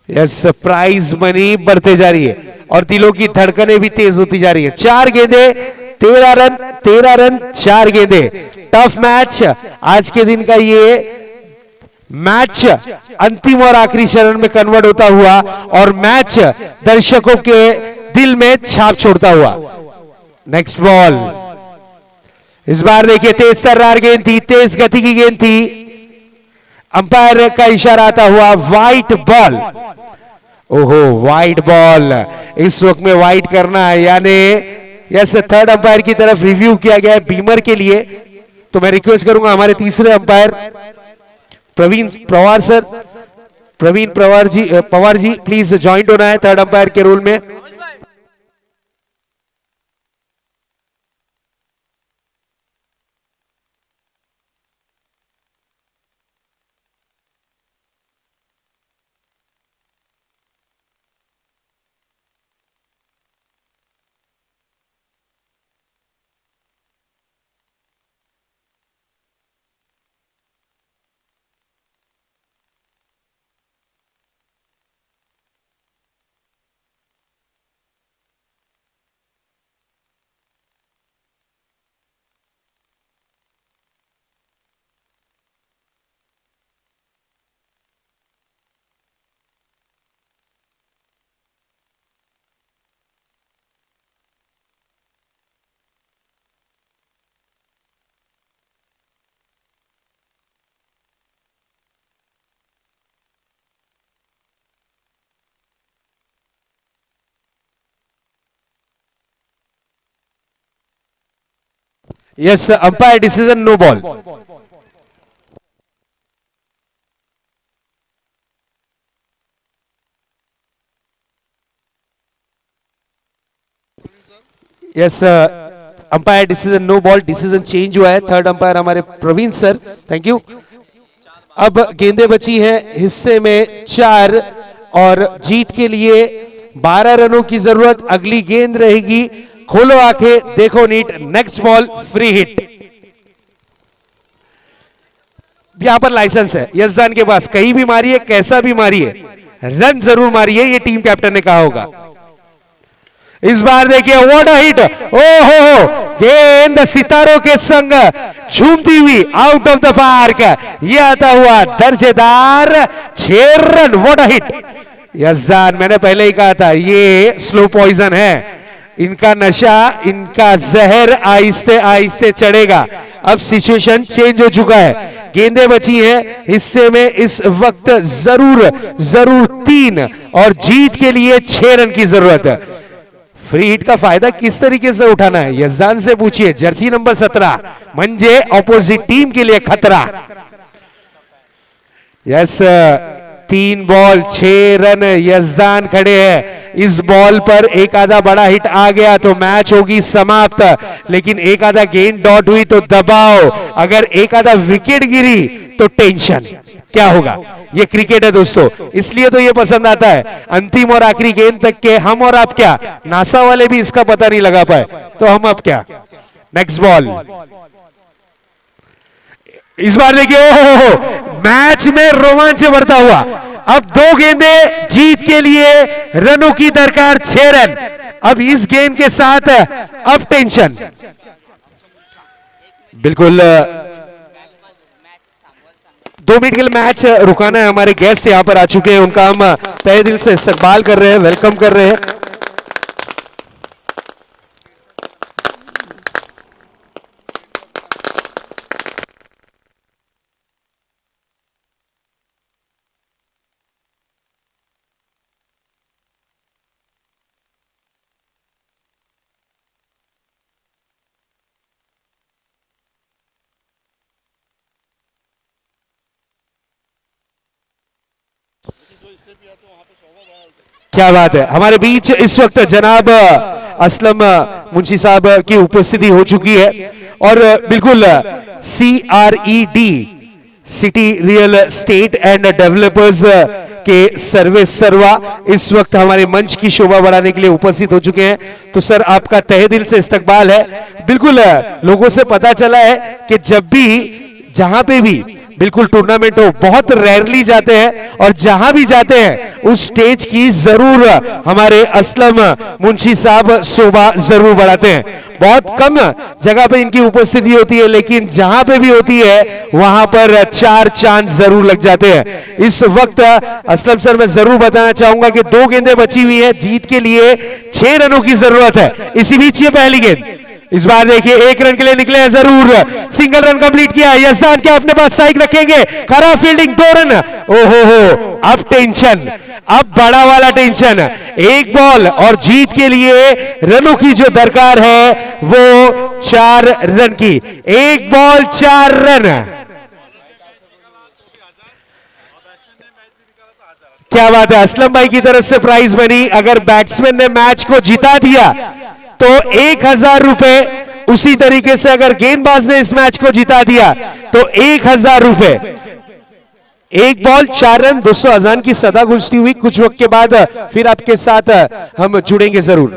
यस, प्राइज मनी बढ़ते जा रही है और दिलों की धड़कनें भी तेज होती जा रही है। 4 गेंदे 13 रन, 13 रन 4 गेंदे। टफ मैच आज के दिन का, ये मैच अंतिम और आखिरी चरण में कन्वर्ट होता हुआ और मैच दर्शकों के दिल में छाप छोड़ता हुआ। नेक्स्ट बॉल, इस बार देखिए तेज तर्रार गेंद थी, तेज गति की गेंद थी, अंपायर का इशारा आता हुआ वाइट बॉल। ओहो, वाइट बॉल, इस वक्त में वाइट करना है, यानी यस, थर्ड अंपायर की तरफ रिव्यू किया गया है बीमर के लिए। तो मैं रिक्वेस्ट करूंगा हमारे तीसरे umpire Praveen Pawar sir, Praveen Pawar ji please joint होना है थर्ड अंपायर के रोल में। Yes umpire decision no ball. Yes umpire decision no ball, decision change हुआ है। थर्ड अंपायर हमारे प्रवीण सर, थैंक यू। अब गेंदें बची हैं हिस्से में 4 और जीत के लिए 12 रनों की जरूरत। अगली गेंद रहेगी, खोलो आंखें देखो neat, next ball free hit. यहां पर लाइसेंस है यजदान के पास, कहीं भी मारिए कैसा भी मारिए, रन जरूर मारिए, ये टीम कैप्टन ने कहा होगा। इस बार देखिए व्हाट अ हिट, ओहो गेंद सितारों के संग झूमती हुई आउट ऑफ द पार्क, ये आता हुआ दर्जेदार 6 run, what a hit. Yazdan मैंने पहले ही कहा था ये स्लो पॉइजन है, इनका नशा, इनका जहर आहिस्ते आहिस्ते चढ़ेगा। अब सिचुएशन चेंज हो चुका है, गेंदें बची हैं हिस्से में इस वक्त जरूर 3 और जीत के लिए 6 रन की जरूरत है। फ्री हिट का फायदा किस तरीके से उठाना है यजदान से पूछिए। जर्सी नंबर 17 म्हणजे ऑपोजिट टीम के लिए खतरा। यस 3 बॉल 6 रन, यजदान खड़े हैं। इस बॉल पर एक आधा बड़ा हिट आ गया तो मैच होगी समाप्त, लेकिन एक आधा गेंद डॉट हुई तो दबाव, अगर एक आधा विकेट गिरी तो टेंशन। क्या होगा, ये क्रिकेट है दोस्तों, इसलिए तो ये पसंद आता है। अंतिम और आखिरी गेंद तक के हम और आप क्या, नासा वाले भी इसका पता नहीं लगा पाए, तो हम अब क्या। नेक्स्ट बॉल, इस बार देखिए मैच में रोमांच बढ़ता हुआ। अब 2 गेंदें जीत के लिए, रनों की दरकार 6 रन। अब इस गेंद के साथ अब टेंशन, बिल्कुल 2 मिनट के लिए मैच रुकाना है। हमारे गेस्ट यहां पर आ चुके हैं, उनका हम तहे दिल से इस्तकबाल कर रहे हैं, वेलकम कर रहे हैं। क्या बात है, हमारे बीच इस वक्त जनाब असलम मुंशी साहब की उपस्थिति हो चुकी है और बिल्कुल CRED city real estate and developers के सर्वा इस वक्त हमारे मंच की शोभा बढ़ाने के लिए उपस्थित हो चुके हैं। तो सर आपका तहे दिल से इस्तकबाल है। बिल्कुल लोगों से पता चला है कि जब भी जहां पे भी बिल्कुल टूर्नामेंट हो, बहुत रेयरली जाते हैं और जहां भी जाते हैं उस स्टेज की जरूर हमारे असलम मुंशी साहब शोभा जरूर बढ़ाते हैं। बहुत कम जगह पे इनकी उपस्थिति होती है, लेकिन जहां पे भी होती है वहां पर 4 चांद जरूर लग जाते हैं। इस वक्त असलम सर मैं जरूर बताना चाहूंगा कि 2 गेंदें बची हुई है, जीत के लिए 6 रनों की जरूरत है। इसी बीच ये पहली गेंद, इस बार देखिए 1 रन के लिए निकले हैं जरूर, सिंगल रन कंप्लीट किया। यजदान क्या अपने पास स्ट्राइक रखेंगे, खराब फील्डिंग 2 रन। ओहो हो, अब टेंशन, अब बड़ा वाला टेंशन। 1 बॉल और जीत के लिए रनों की जो दरकार है वो 4 रन की। 1 बॉल 4 रन, क्या बात है। असलम भाई की तरफ से प्राइज बनी, अगर बैट्समैन ने मैच को जिता दिया तो 1000 रुपए, उसी तरीके से अगर गेंदबाज ने इस मैच को जिता दिया तो 1000 रुपए। 1 बॉल 4 रन। दोस्तों अजान की सदा गूंजती हुई कुछ वक्त के बाद फिर आपके साथ हम जुड़ेंगे जरूर।